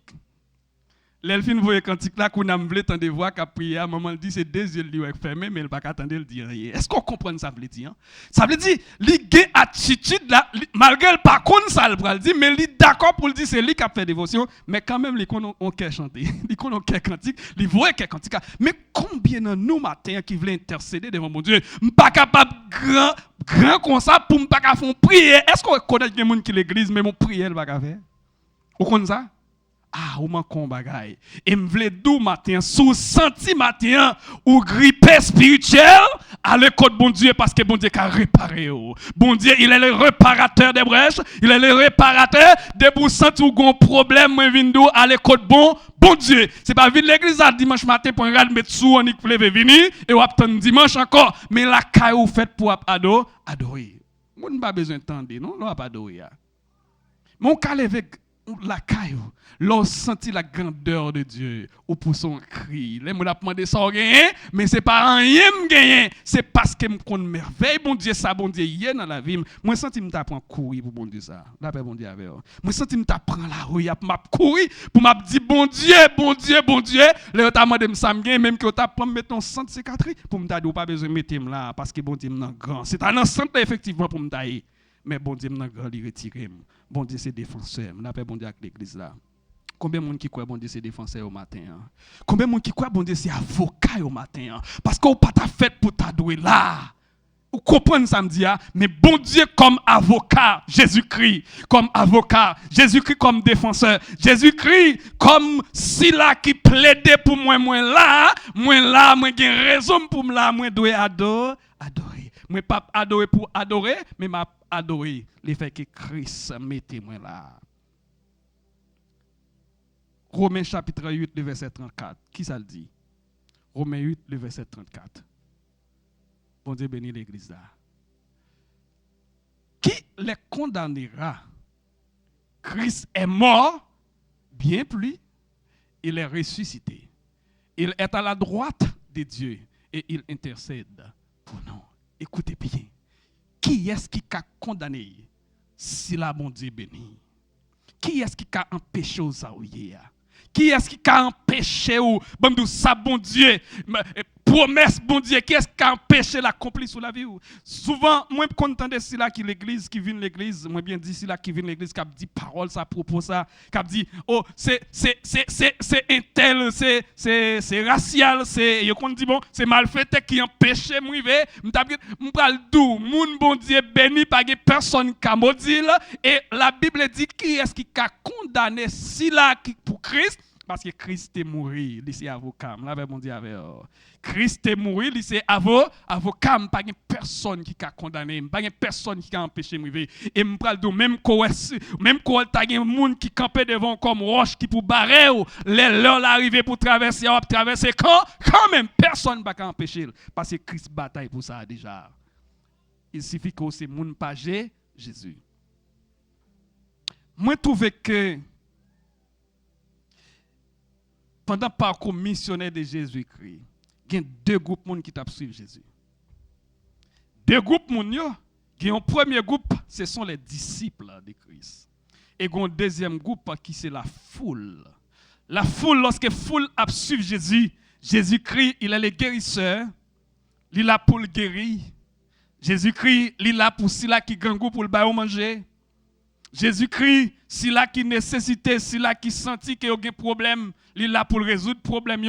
L'elfine voyait cantique là, qu'on a voulu tendre voix qu'a prié. Maman dit, c'est 2 yeux lui fermés, mais elle pas attendre le dire rien. Est-ce qu'on comprend ça veut dire? Ça veut dire, li gen attitude là, malgré le pas connaît ça le dit, mais li d'accord pour le dire, c'est lui qui a fait dévotion, mais quand même, li connaît on cœur chanter. Li connaît on cœur cantique, li voyait cœur cantique. Mais combien de nous matin qui veulent intercéder devant mon Dieu, pas capable grand comme ça pour me pas faire prier. Est-ce qu'on connaît des gens qui l'église mais mon prière va faire? Vous connaissez ça? Ah, ou man kon bagay. Et m'vle dou matin, sous senti matin, ou grippe spirituel, à l'écoute bon Dieu, parce que bon Dieu a réparé. Bon Dieu, il est le réparateur des brèches, il est le réparateur des boussants ou gon problème, moi vindo à l'écoute bon Dieu. C'est pas vite l'église à dimanche matin pour regarder mettre sous on y pleve venir, et ou attendre dimanche encore, mais la caille ou fait pour adorer. Moun pas besoin d'entendre, non, non pas adorer. Mon calé avec la caille, l'on senti la grandeur de Dieu, ou pour son cri. Les gens ont demandé ça gagner, mais c'est pas rien gagner, c'est parce que me connais merveille bon Dieu ça bon Dieu hier dans la vie. Moi senti me t'apprend courir pour bon Dieu ça. D'après bon Dieu avec. Moi senti me t'apprend la rue, m'a courir pour m'a dit bon Dieu. Les t'a demandé me ça me même que t'apprend mettre un centre cicatrice pour me t'a dit pas besoin mettre là parce que bon Dieu m'en grand. C'est un centre effectivement pour me tailler. Mais bon Dieu m'en grand il retirer. Bon Dieu c'est défenseur. D'après bon Dieu avec l'église là. Combien de monde qui croit bon Dieu c'est défenseur au matin? Combien de monde qui croit bon Dieu c'est avocat au matin? Parce qu'on pas ta fête pour t'adorer là. Vous comprenez ça me dit? Mais bon Dieu comme avocat, Jésus-Christ comme avocat, Jésus-Christ comme défenseur, Jésus-Christ comme si là qui plaidait pour moi là, moi j'ai raison pour là, moi dois adorer. Moi pas adorer pour adorer, mais m'a adorer le fait que Christ mette moi là. Romains chapitre 8, le verset 34. Qui ça le dit? Romains 8, le verset 34. Bon Dieu bénit l'église là. Qui les condamnera? Christ est mort, bien plus, il est ressuscité. Il est à la droite de Dieu et il intercède pour nous. Écoutez bien. Qui est-ce qui a condamné si la bon Dieu béni? Qui est-ce qui a empêché aux aouillés? Qui est-ce qui a empêché ou bon ça bon Dieu promesse, bon Dieu, qu'est-ce qui a empêché l'accomplir sur la vie? Souvent, moi, je suis content de ceux qui l'église, qui vient l'église, moi, bien dit, ceux qui vient l'église, qui a dit parole, ça, propos, ça, qui a dit, oh, c'est intel, c'est racial, c'est, yo, qu'on dit, bon, c'est mal fait, qui empêche, moi, je parle d'où, mon bon Dieu, béni, pas de personne qui a maudit, et la Bible dit, qui est-ce qui a condamné, si là, pour Christ? Parce que Christ est mort, il est avocat. Là, bon Dieu avait Christ est mort, il est avocat. Pas de personne qui a condamné, pas de personne qui a empêché de vivre. Et je parle de même quand il y a un monde qui campait devant comme roche qui pour barrer, l'heure l'arrivée pour traverser, quand même personne ne peut empêcher. Parce que Christ bataille pour ça déjà. Il suffit que c'est monde pagé Jésus. Moi, je trouve que pendant le parcours missionnaire de Jésus-Christ, il y a deux groupes de gens qui suivent Jésus. Deux groupes de gens, un premier groupe, ce sont les disciples de Christ. Et il y a un deuxième groupe qui c'est la foule. La foule, lorsque la foule a suivi Jésus, Jésus-Christ, il est le guérisseur, il est là pour le guérir. Jésus-Christ, il est là pour ceux qui gangou pour le bailler manger. Jésus-Christ, si là qui nécessité, si là qui senti qu'il y a un problème, il est là pour résoudre le problème.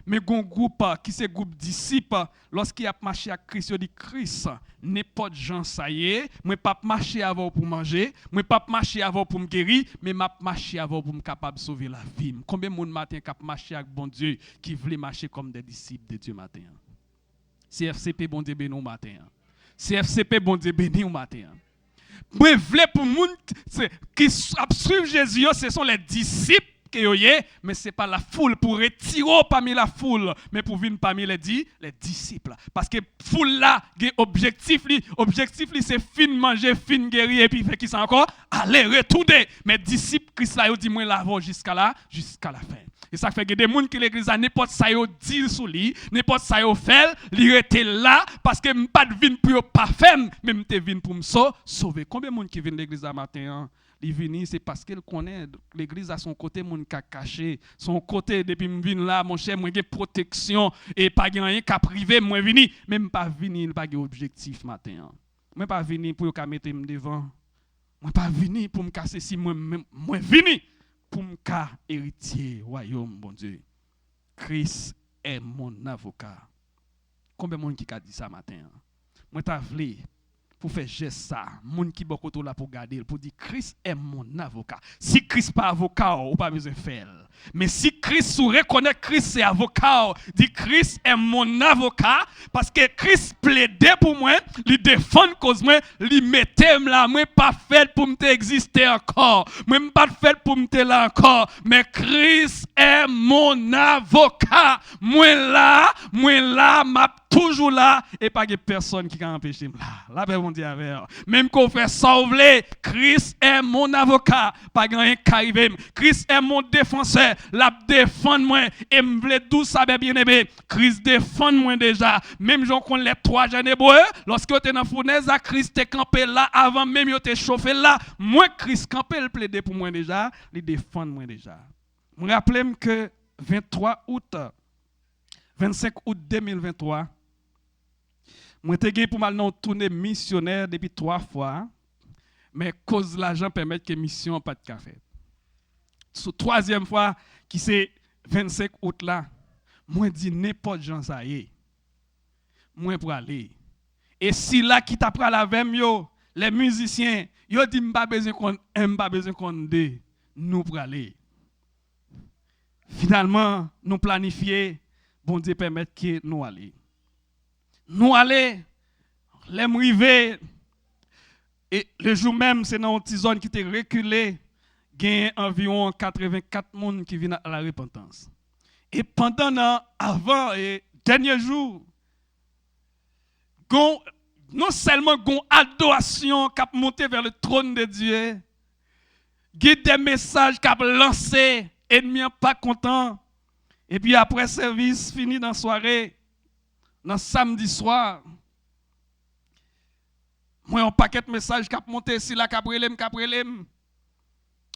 Mais un groupe qui c'est groupe disciples, lorsqu'il a marché avec Christ, il dit Christ, n'importe gens ça y est, moi pas marcher avant pour manger, moi pas marcher avant pour me guérir, mais m'a marcher avant pour me capable sauver la vie. Combien de monde matin cap marcher avec bon Dieu qui voulait marcher comme des disciples de Dieu matin? CFCP bon Dieu béni au matin. CFCP bon Dieu béni au matin. Moi, vle pour moun qui suivent Jésus, ce sont les disciples mais ce n'est pas la foule pour retirer parmi la foule, mais pour venir parmi les disciples. Parce que foule là, objectif c'est fin manger, fin guérir, et puis fait qui ça encore? Aller retourner. Mais disciples, Christ là, il dit moi là jusqu'à la fin. Et ça fait que des gens qui l'église à n'importe ça yo dit sous lui, n'importe ça yo fait, il était là parce que m pas de vin pour pas faire, mais m'te vin pour me sauver. Combien de monde qui viennent l'église à matin? Il vient c'est parce qu'il connaît l'église à son côté mon ka caché, son côté depuis me vinn là mon cher moi j'ai protection et pas rien ka privé moi vini, même pas vini pas de objectif matin. Moi pas vini pour ka mettre me devant. Moi pas vini pour me casser si moi vini pour me ka héritier royaume bon Dieu. Christ est mon avocat. Combien de monde qui a dit ça matin? Moi t'a vle pour faire geste ça, moun qui beaucoup là pour garder, pour dire Christ est mon avocat. Si Christ pas avocat, ou pas besoin de faire. Mais si Christ reconnaît Christ c'est avocat, dit Christ est mon avocat parce que Christ plaidait pour moi, il défend cause moi, il mettait là, moi pas fait pour me exister encore. Moi pas fait pour me là encore, mais Christ est mon avocat. Moi là, m'a toujours là et pas de personne qui a empêché là. Là on dit avec même qu'on fait sauver, Christ est mon avocat, pas rien qui arrive. Christ est mon défenseur, la défend moi et me vle tout ça bien aimé. Christ défend moi déjà. Même j'en connais les 3 jeunes hébreux, lorsque tu es dans fournaise, Christ est campé là avant même yo te chauffé là. Moi Christ campé le plaider pour moi déjà, il défend moi déjà. Je me rappelle que 25 août 2023 moi te gagné pour mal non tourner missionnaire depuis 3 fois mais cause l'argent permet que mission pas de café. Sur 3e fois qui c'est 25 août là moi dit n'importe gens ça y est. Moi pour aller. Et si là qui t'a pral avec yo les musiciens yo dit m'pas besoin qu'on deux nous pour aller. Finalement nous planifier bon Dieu permet que nous aller. Nous aller, les m'river et le jour même c'est dans une petite zone qui était reculée, il y a environ 84 personnes qui viennent à la repentance. Et pendant avant et dernier jour, non seulement une adoration qui a monté vers le trône de Dieu, il y a des messages qui ont lancé, ennemis pas content. Et puis après service fini dans la soirée, dans samedi soir, moi un paquet de messages qui a monté ici là caprelem.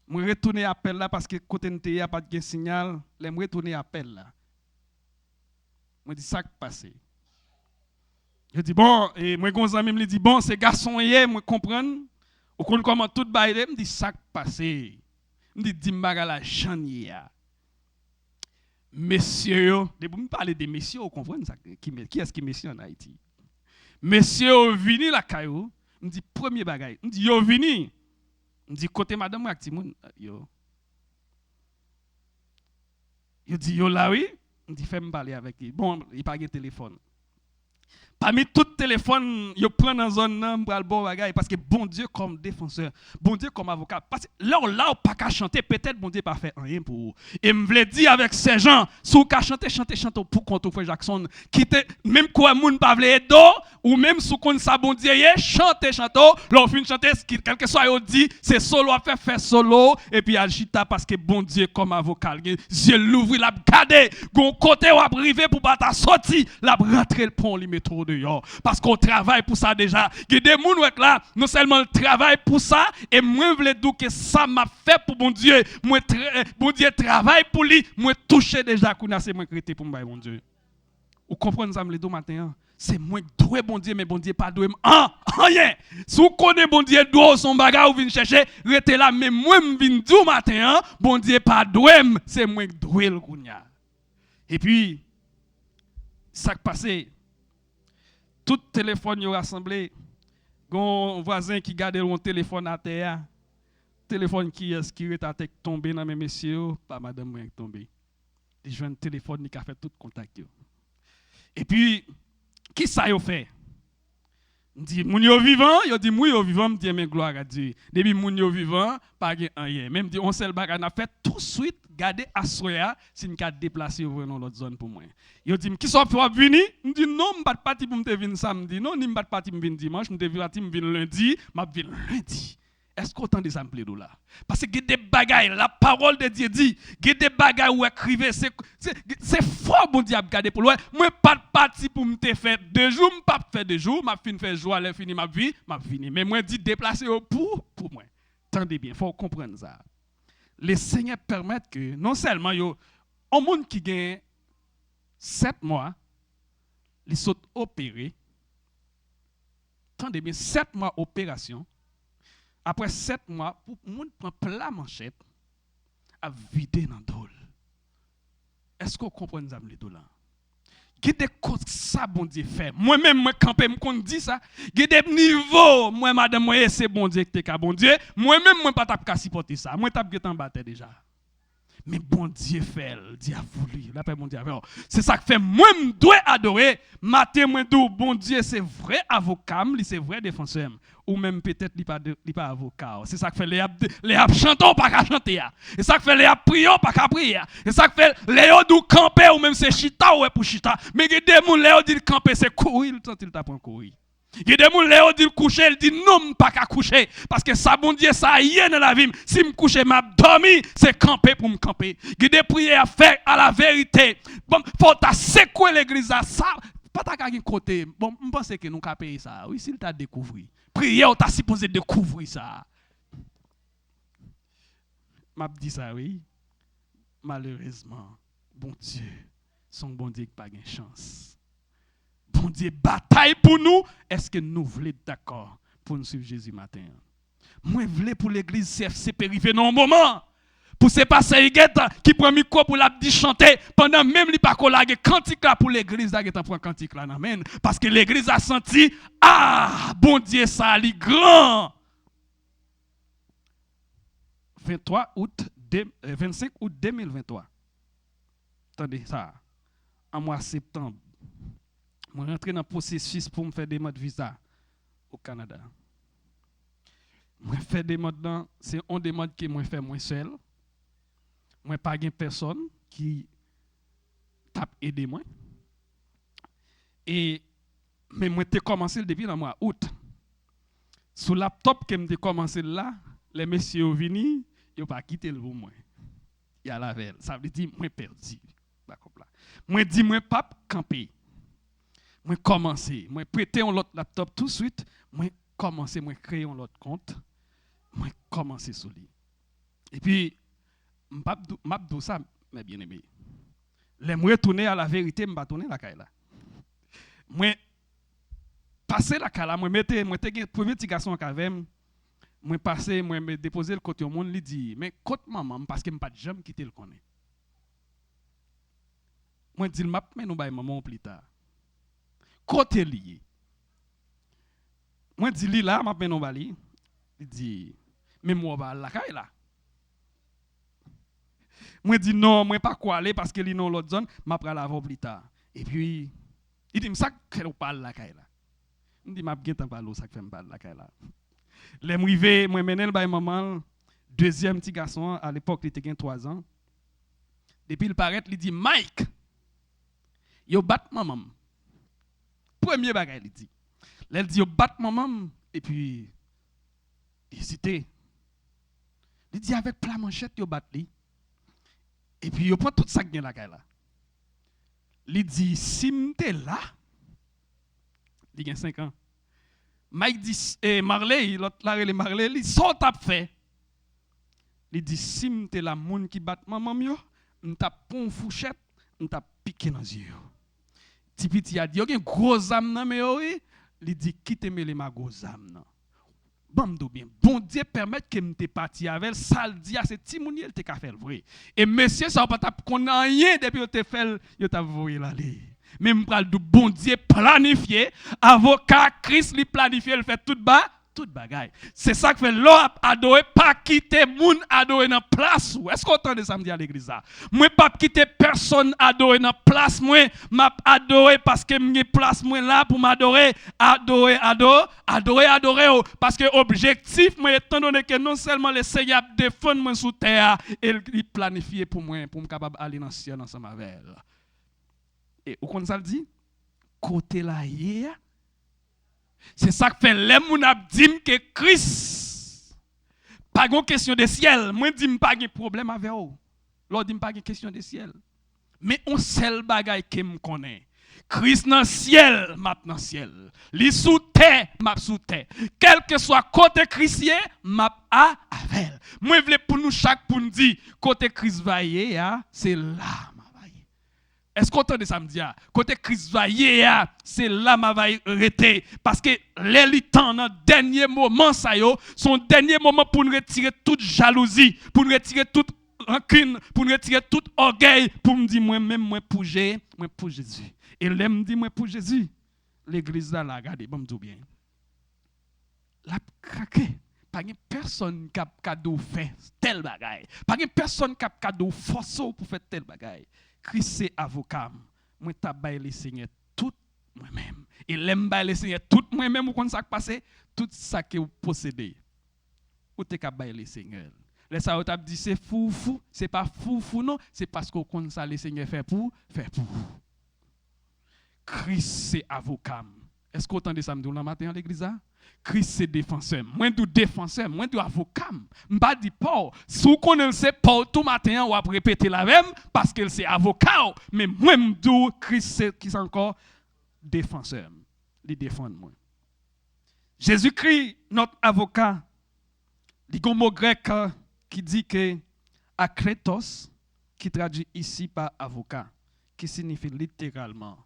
Moi retourner appel là parce que côté n'était pas de signal, les moi retourner appel là. Moi dis ça qui passé. Je dis bon, et moi gonzan même dit bon, c'est garçon hier, moi comprendre. Ou qu'on comment tout bailler, me dit ça qui passé. Me dit dimbaga la jania. Messieurs, de vous me parler des messieurs, vous comprenez ça qui est-ce qui messieurs en Haïti? Messieurs vini la caillou, me dit premier bagay, me dit yo vini. Me dit côté madame ak ti moun yo. Yo dit yo là oui, me dit fait me parler avec lui. Bon, il pas de téléphone. Parmi tout téléphone, yo prend dans zone nan pour le bon bagay parce que bon Dieu comme défenseur, bon Dieu comme avocat parce que là pas qu'à chanter peut-être bon Dieu pas fait rien pour vous. Et me vle dire avec ces gens, sous qu'à chanter pour contre frère Jackson, quitter même quoi moun pas vle do ou même sous qu'on ça bon Dieu chanter leur fin chanter quel que soit yo dit, c'est solo à faire solo et puis agita parce que bon Dieu comme avocat, Dieu l'ouvrir la garder, gon côté ou arriver pour pas ta sorti, la rentrer le pont li métro dehors parce qu'on travaille pour ça déjà. Il y a des gens là, non seulement travaille pour ça, et moi je veux dire que ça m'a fait pour bon Dieu. Moi bon Dieu travaille pour lui, moi toucher déjà qu'on a c'est moi créé pour moi bon Dieu. Vous comprenez ça me le matin? C'est moi doué bon Dieu mais bon Dieu pas doué rien. Si vous connaissez bon Dieu doué son bagage ou vinn chercher, restez là mais moi me vinn du matin, bon Dieu pas doué, c'est moi doué le kounya. Et puis ça qui passé tout téléphone yo rassemblé, gon voisin qui garde mon téléphone à terre, téléphone qui est qui est à tête tombé dans mes messieurs, pas madame moi tombé. Il joint téléphone qui a fait tout contact yo. Et puis qui ça yo fait? Dit moun yo vivant, yo dit moun yo vivant, me dit mais gloire à Dieu. Depuis moun yo vivant, pas rien. Même dit on seul bagage n'a fait tout de suite garder assoya si nous ka déplacer dans l'autre zone pour moi. Yo dit qui sont pour venir? Me dit non, m'pas parti pour me venir samedi, non, ni m'pas parti me venir dimanche, me parti me venir lundi, m'a venir lundi. Est-ce qu'on entend des amplés là? Parce que des bagailles, la parole de Dieu dit, il y a des bagailles où écrivez, c'est fort bon Dieu garder pour lui. Moi pas de parti pour me faire 2 jours, pas faire 2 jours, m'a fini faire jour, aller fini ma vie, m'a fini. Mais moi dit déplacer pour moi. Tendez bien, faut comprendre ça. Les seigneurs permettent que non seulement yo un monde qui gagne 7 mois, ils sont opérés. Tendez bien, 7 mois opération. Après 7 mois, pour le monde prend plat manchette à vider dans le dos. Est-ce que vous comprenez ça, les dollars? Il y a des choses que ça, bon Dieu fait. Moi-même, moi, quand je dis ça, il y a des niveaux. Moi, madame, moi, c'est bon Dieu que tu bon Dieu. Moi-même, moi, pas t'as supporter ça. Moi, t'as en battre déjà. Mais bon Dieu fait, Dieu a voulu. La paix, bon Dieu. C'est ça que fait, moi, je dois adorer. Matin, moi, bon Dieu, c'est vrai avocat, c'est vrai défenseur. Ou même peut-être, il n'est pas avocat. C'est ça que fait, les chantons, pas qu'à chanter. C'est ça que fait, les prions, pas qu'à prier. C'est ça que fait, les dou camper, ou même c'est chita, ou pour chita. Mais il y a des gens, les dit camper, c'est courir, il t'apprend courir. Il y a des gens qui disent coucher, ils disent non, pas qu'à coucher. Parce que ça, bon Dieu, ça y est dans la vie. Si je couche, je dormi, c'est camper pour me camper. Il y a des prières à faire à la vérité. Bon, faut secouer l'église à ça. Pas ta qu'à côté. Bon, je pense que nous avons payé ça. Oui, s'il t'a découvert. Prière, tu as supposé découvrir ça. M'a dit ça, oui. Malheureusement, bon Dieu, son bon Dieu qui n'a pas de chance. Bon Dieu, bataille pour nous. Est-ce que nous voulons d'accord pour nous suivre Jésus matin? Moi, je voulais pour l'église CFC Périphée dans un moment. Pour ces passés qui prend micro pour la chanter pendant même les pas collaguer cantique là pour l'église là qui prend cantique là amen parce que l'église a senti bon Dieu ça ali grand 25 août 2023. Attendez ça. En mois septembre. Je suis rentré dans le processus pour me faire des modes visa au Canada. Je fais des modes c'est un des modes que je fais moi seul. Je n'ai pas de personne qui t'a aidé moi. Et mais moi j'ai commencé depuis le mois août. Sur le laptop que j'ai commencé là, les messieurs sont venus, ils n'ont pas quitté le pour moi. Il y a la veille. Ça veut dire moi perdu. Moi dis moi pas camper. Moi commencer, moi prêter un autre laptop tout de suite, moi commencer, moi créer un autre compte, moi commencer sur lui. Et puis m'abdou ça mes bien-aimés. Les moi retourner à la vérité, me pas tourner la caille là. Moi passer la caille là, moi mettez premier petit garçon qu'avait moi passer moi me déposer le côté au monde lui dit mais côté maman parce que me pas jamais quitter le connaît. Moi dis m'a mais nous bail maman plus tard. Côté lié. Moi dis li là m'a mais nous bali. Il dit mais moi va la caille là. Moi dis non, moi pas quoi aller parce que li non l'autre zone, m'a pral avant plus tard. Et puis il dit ça qu'elle parle la caille là. Il dit m'a bien temps parler ça que fait me parler la caille là. Les m'rivé, moi mener bay maman, deuxième petit garçon à l'époque il était 3 ans. Depuis il paraît, il dit Mike, yo bat maman. Premier bagay il dit. Elle dit yo bat maman et puis il hésité. Il dit avec plat manchette yo bat li. Et puis yo prend tout ça gen la caille là. Il dit si m'te là, il a 5 ans. Mike dit Marley, l'autre là les Marley, il sort t'a fait. Il dit si m'te la moun qui bat maman yo, m't'a pon fourchette, m't'a piqué dans yeux. Ti petit a dit yo gen gros âme nan mais yo, il dit quitte me les ma gros âme nan. Bamdo bien. Bon Dieu permet que m'te parti avec ça le dit à ce petit moun il te ka faire vrai. Et monsieur ça pas t'a connait rien depuis yo te fait yo t'a voyé l'aller. Mais m'pral du bon Dieu planifié, avocat Christ li planifié, il fait tout bagaille. C'est ça que fait l'homme adorer, pas quitter moun adorer dans place. Est-ce qu'on entend ça me dire à l'église là? Moi pas quitter personne adorer dans place, moi m'a adorer parce que m'ai place moi là pour m'adorer, adorer parce que objectif moi étant donné que non seulement le Seigneur défend moi sous terre, il planifié pour moi pour me capable aller dans le ciel ensemble avec elle. Et où qu'on ça le dit? Côté là hier. C'est ça que fait les moun ap dit que Christ pas une question de ciel. Moi dis pas de problème avec eux. L'autre dit pas de question de ciel. Mais on seul bagay que me connaît. Christ dans ciel, m'a dans ciel. Li sous terre, m'a sous terre. Quel que soit côté chrétien, m'a avec. Moi vle pour nous chaque pour nous dire côté Christ vailler, c'est là. Est-ce qu'on entend ça me dire? Côté Christ va hier, c'est là ma va arrêter. Parce que les temps dans dernier moment, ça yo, son dernier moment pour nous retirer toute jalousie, pour nous retirer toute rancune, pour nous retirer tout orgueil, pour me dire moi-même, moi pour Jésus. Et l'aime dit moi pour Jésus. L'église là, regardez, bon, me dit bien. La craqué. Pas de personne qui a cadeau fait tel bagaille. Pas de personne qui a cadeau forcé pour faire tel bagaille. Christ c'est avocat. Moi t'a bailler le Seigneur tout moi-même. Et l'aime bailler le Seigneur tout moi-même ou quand ça passé, tout ça que vous possédez. Ou t'es ka bailler le Seigneur. Les ça t'a dit c'est fou, c'est pas fou non, c'est parce que quand ça le Seigneur fait pour. Christ c'est avocat. Est-ce qu'on entend ça me dans matin à l'église là? Christ c'est défenseur. Moi du défenseur, moi du avocat. M'pas dit Paul. Si vous connaissez Paul tout matin ou après répéter la même parce qu'il c'est avocat, mais moi m'dou Christ c'est qui encore défenseur. Il défend moi. Jésus-Christ notre avocat. Il y a un mot grec qui dit que akletos qui traduit ici par avocat qui signifie littéralement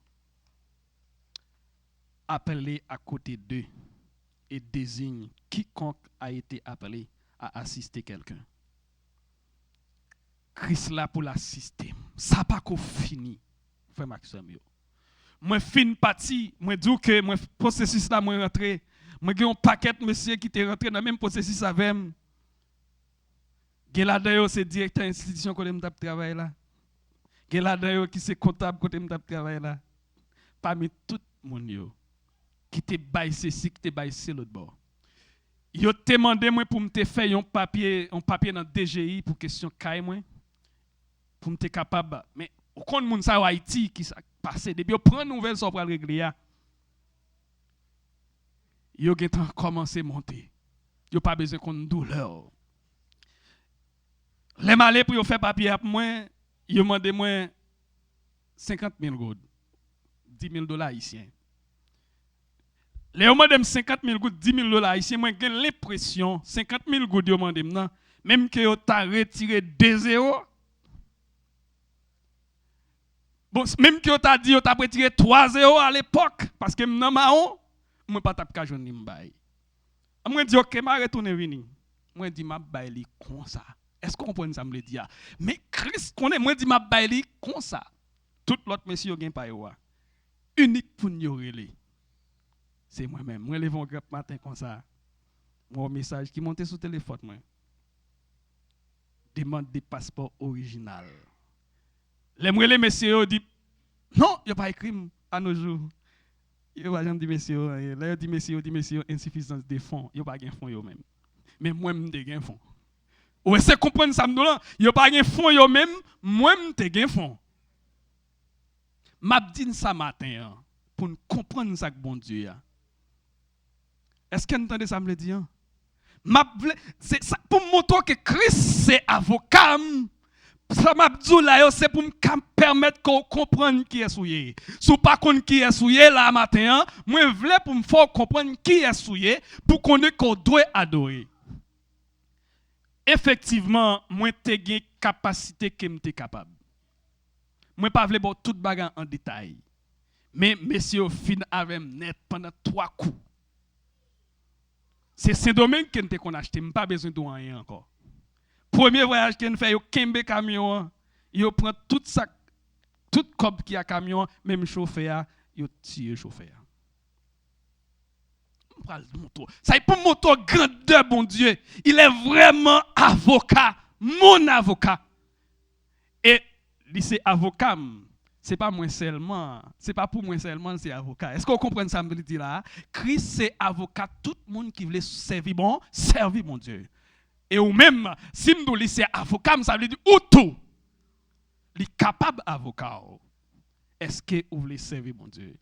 appelé à côté d'eux et désigne quiconque a été appelé à assister quelqu'un. Christ là pour l'assister. Ça pas qu'on fini. Frère Maxime yo. Moi fin parti, moi dis que moi processus là moi rentré, moi j'ai un paquet monsieur qui était rentré dans même processus avec moi. Geladayo c'est directeur institution côté m't'a travailler là. Geladayo qui c'est comptable côté m't'a travailler là. Parmi tout moun yo qui te baille ceci, qui te baille l'autre bord. Yo te demandé moi pour me te faire un papier dans DGI pour question caille moi pour me te capable mais au compte moun sa Haïti qui ça passé depuis yo prend nouvelle ça pour régler. Yo gen commencé monter. Yo pas besoin qu'on douleur. Les malais pour yo faire papier pour moi, yo demandé moi 50 000 goud. 10 000 $ haïtiens. Les yo demandé 50 000 goud, 10 000 $ haïtiens, moi j'ai l'impression 50 000 goud yo demandé maintenant, même que yo t'a retiré 2 0. Bon, même que t'a dit, t'a retiré 3-0 à l'époque, parce que non, Mahon, moi pas t'a joindre m'bay. Moi dit OK, m'a retourner venir. Moi dit m'a bay li comme ça. Est-ce qu'on comprend ça me le dire? Mais Christ connaît, moi dit m'a bay li comme ça. Tout l'autre monsieur gen pa yo. Unique pour nous relé. C'est moi-même. Moi lève un grand matin comme ça. Mon message qui monte sur téléphone moi. Demande des passeports original. Les messieurs disent non, il n'y a pas écrit à nos jours. Il n'y a pas de messieurs. Là, dit messieurs, insuffisance de fonds. Il n'y a pas de fonds eux-mêmes. Mais moi, je n'ai pas fonds. Ou est-ce que comprendre ça? Il n'y a pas de fonds eux-mêmes. Moi, je n'ai pas fonds. Je dis ça matin pour comprendre ça que bon Dieu. Est-ce que vous entendez ça me dire? C'est ça pour montrer que Christ c'est avocat. Ça m'a dit là, c'est pour me permettre qu'on comprenne qui est souillé. Si pas qu'on qui est souillé là matin, moi voulais pour me faire comprendre qui est souillé pour qu'on doit adorer. Effectivement, moi t'ai gain capacité que m'étais capable. Moi pas voulais bon toute bagarre en détail. Mais messieurs fin avec net pendant 3 coups. C'est Saint-Domingue qu'on a acheté, pas besoin de rien encore. Premier voyage qu'on fait, yo kembe camion, yo prend tout ça, tout cob qui a camion, même chauffeur, yo tire chauffeur. Ça est pour montrer grandeur bon Dieu. Il est vraiment avocat, mon avocat. Et c'est avocat, c'est pas moi seulement, c'est pas pour moi seulement, c'est avocat. Est-ce qu'on comprend ça me dit là? Christ c'est avocat, tout le monde qui voulait servir mon Dieu. Et ou même, si nous lisons avocat, ça veut dire ou tout. Il est capable avocat. Est-ce que vous voulez servir mon Dieu?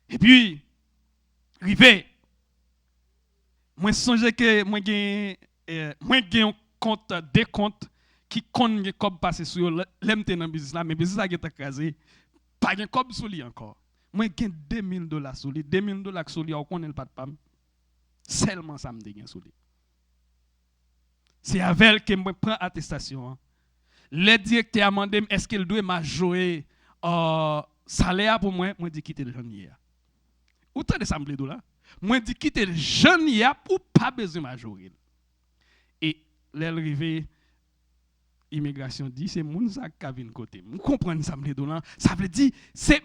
Et puis, rivé, moi songe que moi j'ai un compte, des comptes qui comptent comme passer sur l'aime dans business là, mais business a été écrasé. Pas de comme sur lui encore. Moi j'ai $2,000 sur lui, $2,000 sur lui, on connaît pas de pam. Seulement ça me dégaine sur lui. C'est avec elle que je prends attestation. Le directeur a demandé est-ce qu'il doit majorer salaire pour moi. Moi, je dis quitter le jeune hier. Où t'as de semblé là? Moi, je dis quitter le jeune hier pour pas besoin de majorer. Et l'arrivée, immigration dit c'est moun ça qui vient côté. Vous comprenez ça là? Ça veut dire c'est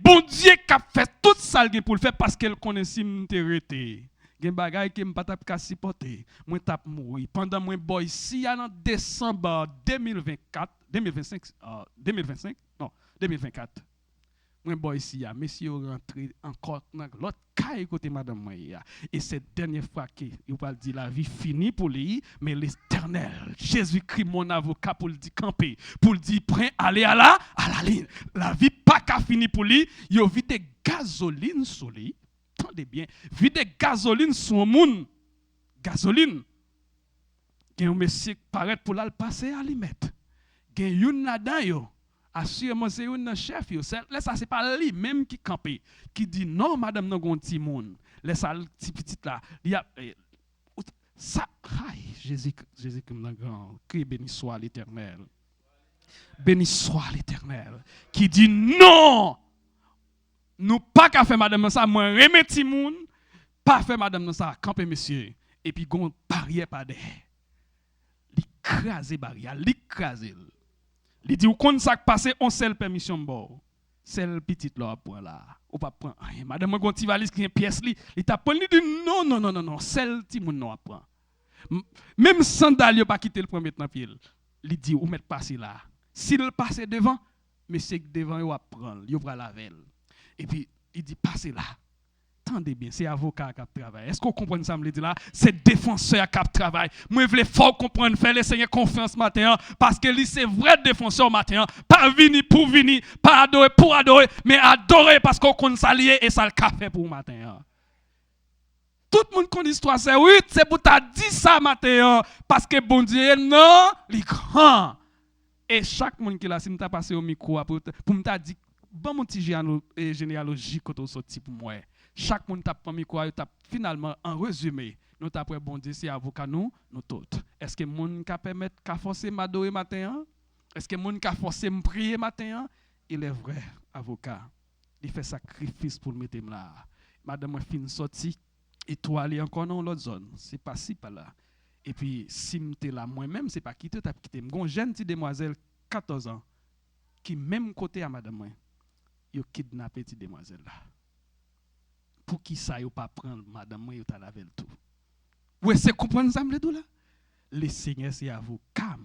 bon Dieu qui a fait tout ça pour le faire parce qu'elle connaît si m'intérêter. Gen bagay que m'pa tap ka supporter moi tap mouri pendant moi boy si en décembre 2024 2024 moi boy si ya monsieur rentré encore dans l'autre caille côté madame moi et cette dernière fois que il va dire la vie finie pour lui mais l'Éternel Jésus-Christ mon avocat pour le dire camper pour le dire prêt aller à la ligne la vie pas ka fini pour lui yo vite gasoline sur lui. Attendez bien, vide gasoline sur le monde. Gasoline. Il y a un monsieur qui paraît pour le passer à lui mettre. Il y a un là-dedans, assurément c'est un chef. Là, ça, c'est pas lui même qui campe. Qui dit non, madame, non, un petit monde. Laisse ça, le petit là. Il y a. Ça, Jésus, comme un grand. Que béni soit l'Éternel. Béni soit l'Éternel. Qui dit non. Nous pas qu'à faire madame ça, moi remetti moun, pas faire madame ça, camper monsieur et puis gon barrière pas derrière. L'écraser barrière, l'écraser. Il dit ou kon ça passer on seule permission bon. Celle petite là prend là. Ou pas prend rien. Madame gon ti valise qui une pièce li, il t'a pas dit non, celle ti moun non prend. Même sandal yo pas quitter le premier dans pied. Il dit ou mettre passer là. S'il passe devant, monsieur devant yo va prendre, yo va laver. Et puis, il dit, passez là. Tendez bien, c'est avocat qui travaille. Est-ce qu'on comprend ça, me dit là? C'est défenseur qui travaille. Moi, je veux fort comprendre, faire le Seigneur confiance matin, parce que lui, c'est vrai défenseur matin. Pas venir pour venir, pas adorer pour adorer, mais adorer parce qu'on compte s'allier et ça le café pour matin. Tout le monde connaît l'histoire, c'est oui, c'est pour t'as dit ça matin, parce que bon Dieu, non, il est grand. Et chaque monde qui l'a, si m'ta passé au micro, pour m'ta dit, bon mon petit généalogie quand on sorti pour moi. Chaque monde tape parmi quoi, tape finalement en résumé. Nous tape bon Dieu c'est avocat nous toutes. Est-ce que monde ka permettre ka forcer m'adorer matin? Est-ce que monde ka forcer me prier matin? il est vrai avocat. Il fait sacrifice pour mettre là. Madame moi fin sorti et toi aller encore dans l'autre zone, c'est pas si pas là. Et puis si m'étais là moi-même, c'est pas quitter t'a quitté. Gon jeune petite demoiselle 14 ans qui même côté à madame moi, yo kidnappé petite demoiselle là. Pour qui ça yo pas prendre madame moi yo t'a lavé le tout. Ouais, c'est comprendre ça me là. Le Seigneur c'est avocat.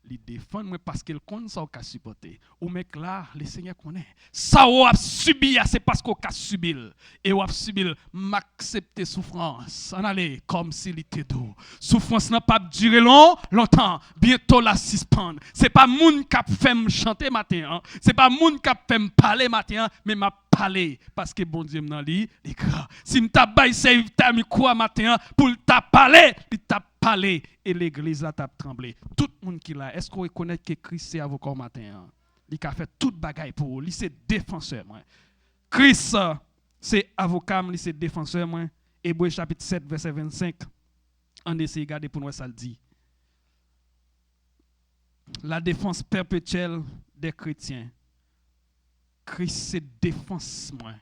Il défend moi parce qu'il connaît ça qu'a supporté. Ou mec là, le Seigneur connaît. Ça ou a subi, c'est parce qu'on a subi. Et ou a subi, m'accepter souffrance. En aller comme s'il était doux. Souffrance n'a pas duré longtemps. Bientôt la suspendre. C'est pas moun qui fait me chanter matin. Hein. C'est pas moun qui fait me parler matin, mais m'a parler parce que bon Dieu m'nan li grand. Si m'ta bay save ta mi quoi matin pour t'a parler, il t'a parlé et l'église a t'a tremblé. Tout le monde qui là, est-ce qu'on reconnaît que Christ c'est avocat matin? Il a fait toute bagaille pour lui, c'est défenseur moi. Christ c'est avocat, lui c'est défenseur moi. Hébreux chapitre 7 verset 25. On essaie de regarder pour nous ça le dit. La défense perpétuelle des chrétiens. Christ c'est défense moi.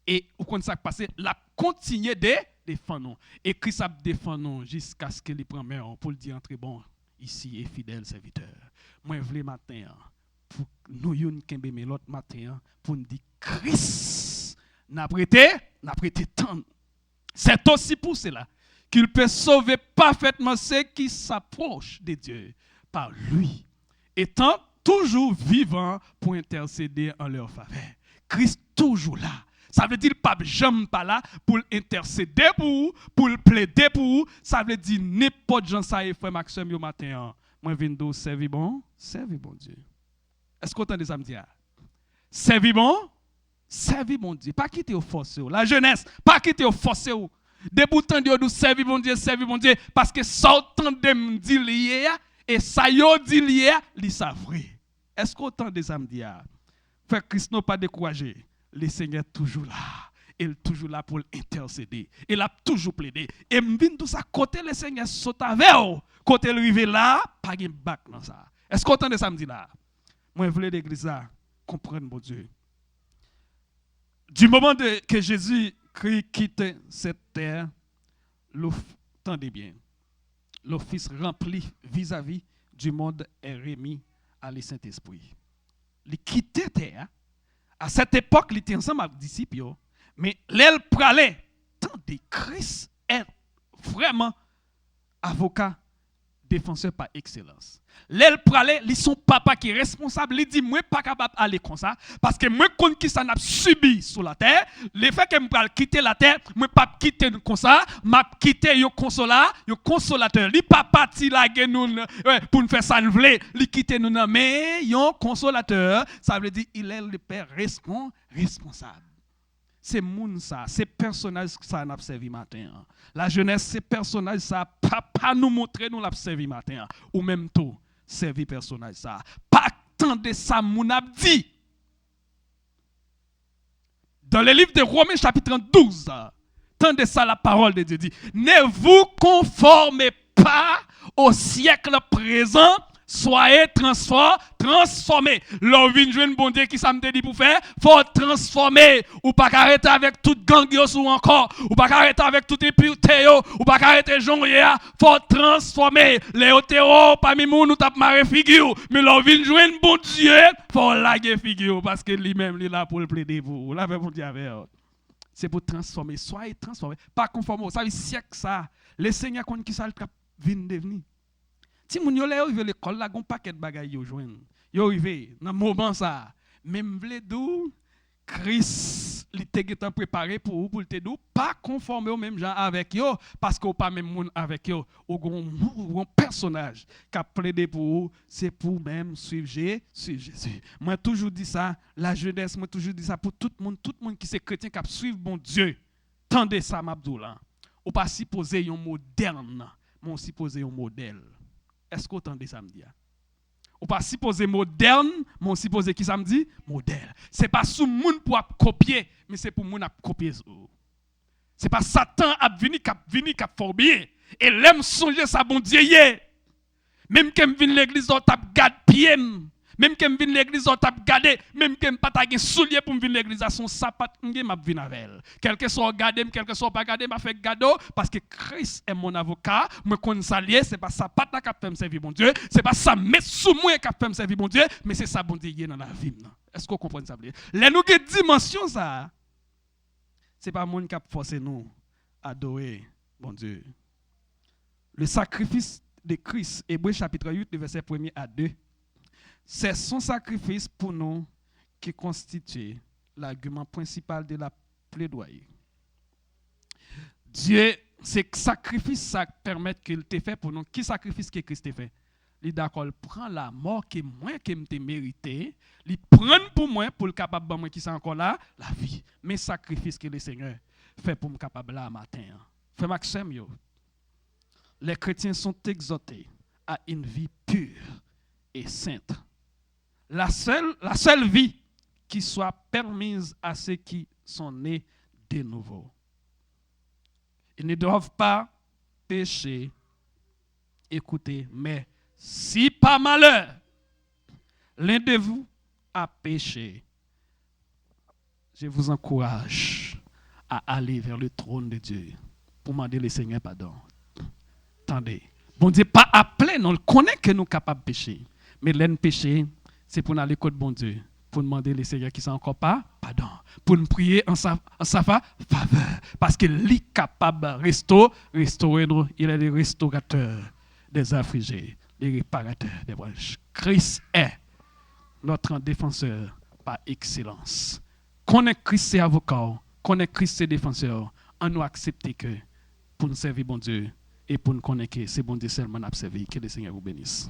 Et au compte ça passé, la continuer de défendre nous. Et Christ a défendu nous jusqu'à ce qu'il prenne main pour le dire entre bon ici et fidèle serviteur. Moi je veux matin pour nous yon kembe mais l'autre matin pour nous dire Christ n'a prêté tant. C'est aussi pour cela qu'il peut sauver parfaitement ceux qui s'approchent de Dieu par lui, étant toujours vivant pour intercéder en leur faveur. Christ toujours là. Ça veut dire pas jamais pas là pour intercéder pour vous, pour plaider pour vous. Ça veut dire n'importe gens ça et frère Maxime yo matin. Moi viens de servir bon Dieu. Est-ce qu'on entend ça me dire? Servir bon Dieu. Pas quitter au forcé. La jeunesse, pas quitter au forcé. Déboutant de nous servir bon Dieu parce que sortant de me dire lié et ça yo dit lié, li ça vrai. Est-ce qu'on entend ça me dire? Frère Christ n'a pas découragé. Le Seigneur est toujours là. Il est toujours là pour intercéder. Il a toujours plaidé. Et m'vin tout ça côté le Seigneur saute avec vous. Côté le rive là, pas de bac dans ça. Est-ce qu'on entend ça me dit là? Moi je veux l'église là comprendre mon Dieu. Du moment que Jésus quitte cette terre, tendez bien. L'office rempli vis-à-vis du monde est remis à le Saint-Esprit. Il quitte terre. À cette époque, il était ensemble avec les disciples, mais l'aile pralait, tant de Christ est vraiment avocat, défenseur par excellence. L'aile pralait, ils sont papa qui est responsable, il dit, moi pas capable d'aller comme ça, parce que moi, quand qui ça n'a subi sur la terre, le fait que je quitter la terre, moi pas quitter comme ça, m'a quitter yo consolateur, li pas parti là nous pour nous faire ça nous vle, li quitter nous mais yon consolateur, ça veut dire il est le père responsable. C'est moun ça, c'est personnage que ça n'a servi matin. La jeunesse, c'est personnage ça pas nous montrer nous l'a servi matin ou même tout servi personnage ça. Pas tant de ça moun a dit. Dans le livre de Romains chapitre 12, tant de ça la parole de Dieu dit, ne vous conformez pas au siècle présent, soyez transformés. L'on vient jouer un bon Dieu qui ça me dit pour faire, faut transformer. Ou pas arrêter avec toute gang ou encore, ou pas arrêter avec toute impureté, ou pas arrêter jonglier, faut transformer. Les hétéros parmi nous nous tape marrer figure, mais l'on vient jouer un bon Dieu, faut laguer figure parce que lui-même il est là pour le plaider pour vous. Là mon Dieu avec. C'est pour transformer, soyez transformés, pas conformés. Ça veut siècle ça. Le Seigneur connaît qui ça le vient devenir. Si moun yo lè arrivé l'école là gon paquet de bagaille yo joine. Yo arrivé dans moment ça. Même vle dou Christ li te getan préparé pour te dou pas conformer au même genre avec yo parce que pas même moun avec yo ou gon personnage qui a plaidé pour vous, c'est pour même suivre Jésus. Moi toujours dit ça, la jeunesse moi toujours dit ça pour tout le monde qui c'est chrétien qui a suivre bon Dieu. Tendez ça m'abdoula. Ou pas supposer un moderne, mais supposer un modèle. Est-ce qu'on entend ça me dit? Ou pas supposer moderne, mais supposer qui ça me dit? Modèle. C'est pas sous moun pour copier, mais c'est pour moun à copier. C'est pas Satan a venu cap forbie et l'aime songer ça bon Dieu. Même quand vient l'église on tape garde pied, Même que me vienne l'église, on tape garder, même que me pas ta soulier pour me venir l'église, son sapat m'a venir avec elle. Quelque soit garder, quelque soit pas garder, m'a fait gado parce que Christ est mon avocat, me connais salier, c'est pas ça pas qui fait me servir bon Dieu, c'est pas ça mettre sous moi qui fait me servir bon Dieu, mais c'est ça bon Dieu dans la vie. Est-ce que vous comprenez ça? Les nous qui dimension ça. C'est pas monde qui a forcé nous à adorer bon Dieu. Le sacrifice de Christ, Hébreux chapitre 8, verset 1 à 2, c'est son sacrifice pour nous qui constitue l'argument principal de la plaidoyer. Dieu, c'est sacrifice ça permet qu'il te fait pour nous. Qui sacrifice que Christ te fait? Il d'accord, prend la mort que moi qui me mérité, il prend pour moi pour le capable de moi qui sont encore là, la vie. Mais sacrifice que le Seigneur fait pour me capable là matin. Frère Maxime, les chrétiens sont exhortés à une vie pure et sainte. La seule vie qui soit permise à ceux qui sont nés de nouveau. Ils ne doivent pas pécher, écoutez, mais si par malheur, l'un de vous a péché, je vous encourage à aller vers le trône de Dieu pour demander le Seigneur pardon. Attendez, bon Dieu pas appelé, non, on connaît que nous sommes capables de pécher, mais l'un péché, c'est pour aller côté bon Dieu, pour demander le Seigneur qui ne sont encore pas pardon, pour nous prier en sa faveur, parce qu'il est capable de restaurer nous, il est le restaurateur des affligés, le réparateur des branches. Christ est notre défenseur par excellence. Connaître Christ c'est avocat, connaître Christ c'est défenseur, on nous accepter que pour nous servir bon Dieu et pour nous connaître que c'est bon Dieu seulement à servir. Que le Seigneur vous bénisse.